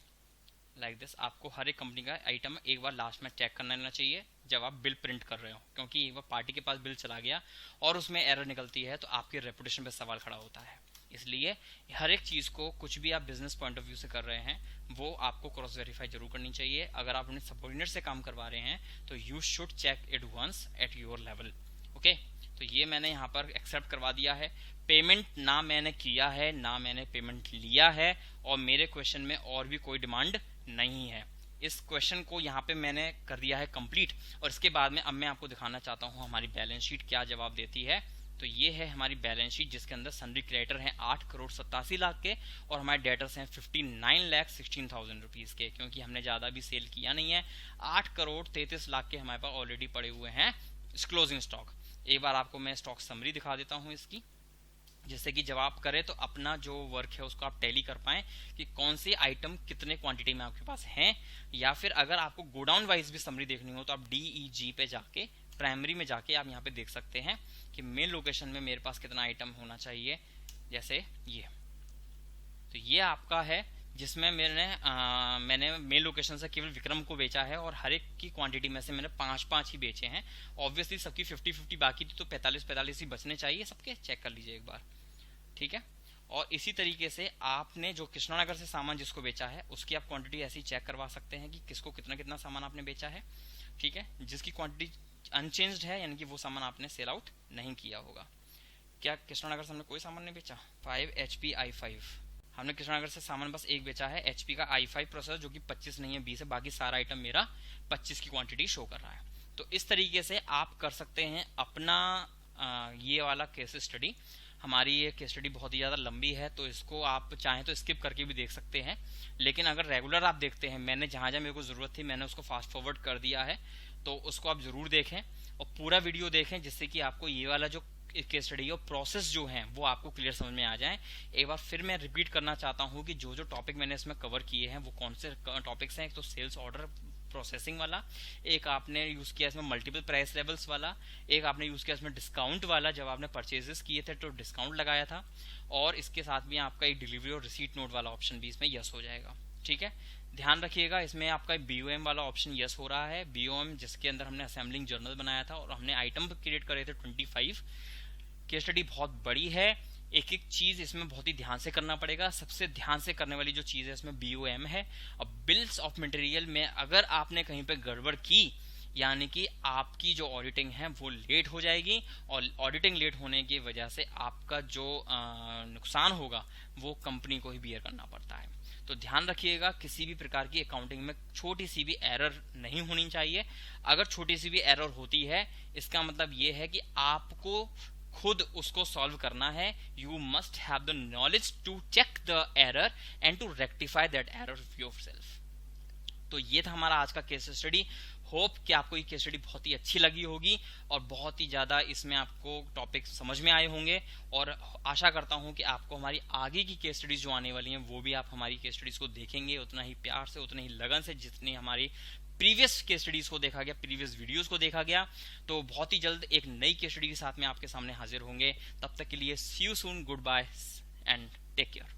like this. आपको हर एक कंपनी का आइटम एक बार लास्ट में चेक करना लेना चाहिए जब आप बिल प्रिंट कर रहे हो, क्योंकि एक बार पार्टी के पास बिल चला गया और उसमें एरर निकलती है तो आपके रेपुटेशन पे सवाल खड़ा होता है। इसलिए हर एक चीज़ को, कुछ भी आप बिजनेस पॉइंट ऑफ व्यू से कर रहे हैं, वो आपको क्रॉस वेरीफाई जरूर करनी चाहिए। अगर आप अपने सबऑर्डिनेट से काम करवा रहे हैं तो you should check it once at your level. Okay, तो ये मैंने यहाँ पर एक्सेप्ट करवा दिया है। पेमेंट ना मैंने किया है ना मैंने पेमेंट लिया है, और मेरे क्वेश्चन में और भी कोई डिमांड नहीं है। इस क्वेश्चन को यहाँ पे मैंने कर दिया है कंप्लीट। और इसके बाद में अब मैं आपको दिखाना चाहता हूँ हमारी बैलेंस शीट क्या जवाब देती है। तो ये है हमारी बैलेंस शीट, जिसके अंदर सन्ड्री क्रेडिटर हैं 8,87,00,000 के और हमारे डेटर्स हैं 59,16,000 रुपीज़ के, क्योंकि हमने ज़्यादा भी सेल किया नहीं है। 8,33,00,000 के हमारे पास ऑलरेडी पड़े हुए हैं क्लोजिंग स्टॉक। एक बार आपको मैं स्टॉक समरी दिखा देता हूँ इसकी, जिससे कि जब आप करें तो अपना जो वर्क है उसको आप टैली कर पाएं कि कौन सी आइटम कितने क्वांटिटी में आपके पास हैं। या फिर अगर आपको गोडाउन वाइज भी समरी देखनी हो तो आप DEG पे जाके, प्राइमरी में जाके आप यहाँ पे देख सकते हैं कि मेन लोकेशन में मेरे पास कितना आइटम होना चाहिए। जैसे ये, तो ये आपका है जिसमें मैंने मेन लोकेशन से केवल विक्रम को बेचा है और हर एक की क्वांटिटी में से मैंने 5-5 ही बेचे हैं। ऑब्वियसली सबकी 50-50 बाकी थी, तो 45-45 ही बचने चाहिए सबके। चेक कर लीजिए एक बार, ठीक है। और इसी तरीके से आपने जो कृष्णानगर से सामान जिसको बेचा है उसकी आप क्वांटिटी ऐसी चेक करवा सकते हैं कि किसको कितना कितना सामान आपने बेचा है, ठीक है। जिसकी क्वांटिटी अनचेंज्ड है यानी कि वो सामान आपने सेल आउट नहीं किया होगा। क्या कृष्णानगर से हमने कोई सामान नहीं बेचा? 5 HP i5 हमने कृष्णानगर से सामान बस एक बेचा है, HP का i5 प्रोसेसर जो कि 25 नहीं है 20 है, बाकी सारा आइटम मेरा 25 की क्वांटिटी शो कर रहा है। तो इस तरीके से आप कर सकते हैं अपना ये वाला केस स्टडी। हमारी ये केस स्टडी बहुत ही ज़्यादा लंबी है तो इसको आप चाहें तो स्किप करके भी देख सकते हैं, लेकिन अगर रेगुलर आप देखते हैं, मैंने जहाँ जहाँ मेरे को ज़रूरत थी मैंने उसको फास्ट फॉरवर्ड कर दिया है, तो उसको आप ज़रूर देखें और पूरा वीडियो देखें जिससे कि आपको ये वाला जो केस स्टडी और प्रोसेस जो है वो आपको क्लियर समझ में आ जाए। एक बार फिर मैं रिपीट करना चाहता हूँ कि जो जो टॉपिक मैंने इसमें कवर किए हैं वो कौन से टॉपिक्स हैं। एक तो सेल्स ऑर्डर प्रोसेसिंग वाला, एक आपने यूज किया इसमें मल्टीपल प्राइस लेवल्स वाला, एक आपने यूज किया इसमें डिस्काउंट वाला, जब आपने परचेजेस किए थे तो डिस्काउंट लगाया था, और इसके साथ भी आपका एक डिलीवरी और रिसीट नोट वाला ऑप्शन भी इसमें यस हो जाएगा, ठीक है। ध्यान रखिएगा इसमें आपका BOM वाला ऑप्शन यस हो रहा है। BOM जिसके अंदर हमने असेंबलिंग जर्नल बनाया था और हमने आइटम क्रिएट करे थे 25। केस स्टडी बहुत बड़ी है, एक एक चीज इसमें बहुत ही ध्यान से करना पड़ेगा। सबसे ध्यान से करने वाली जो चीज है इसमें BOM है। अब बिल्स ऑफ मटेरियल में अगर आपने कहीं पे गड़बड़ की यानी कि आपकी जो ऑडिटिंग है वो लेट हो जाएगी, और ऑडिटिंग लेट होने की वजह से आपका जो नुकसान होगा वो कंपनी को ही बियर करना पड़ता है। तो ध्यान रखिएगा किसी भी प्रकार की अकाउंटिंग में छोटी सी भी एरर नहीं होनी चाहिए। अगर छोटी सी भी एरर होती है इसका मतलब ये है कि आपको खुद उसको सॉल्व करना है। You must have the knowledge to check the error and to rectify that error yourself. तो ये था हमारा आज का केस स्टडी। होप कि आपको ये केस स्टडी बहुत ही अच्छी लगी होगी और बहुत ही ज़्यादा इसमें आपको टॉपिक समझ में आए होंगे, और आशा करता हूँ कि आपको हमारी आगे की केस स्टडीज जो आने वाली हैं वो भी आप हमारी केस स्टडीज को देखेंगे उतना ही प्यार से, उतने ही लगन से जितनी हमारी प्रीवियस केस स्टडीज को देखा गया, प्रीवियस वीडियोस को देखा गया। तो बहुत ही जल्द एक नई केस स्टडी के साथ में आपके सामने हाजिर होंगे। तब तक के लिए see you soon, good bye and take care.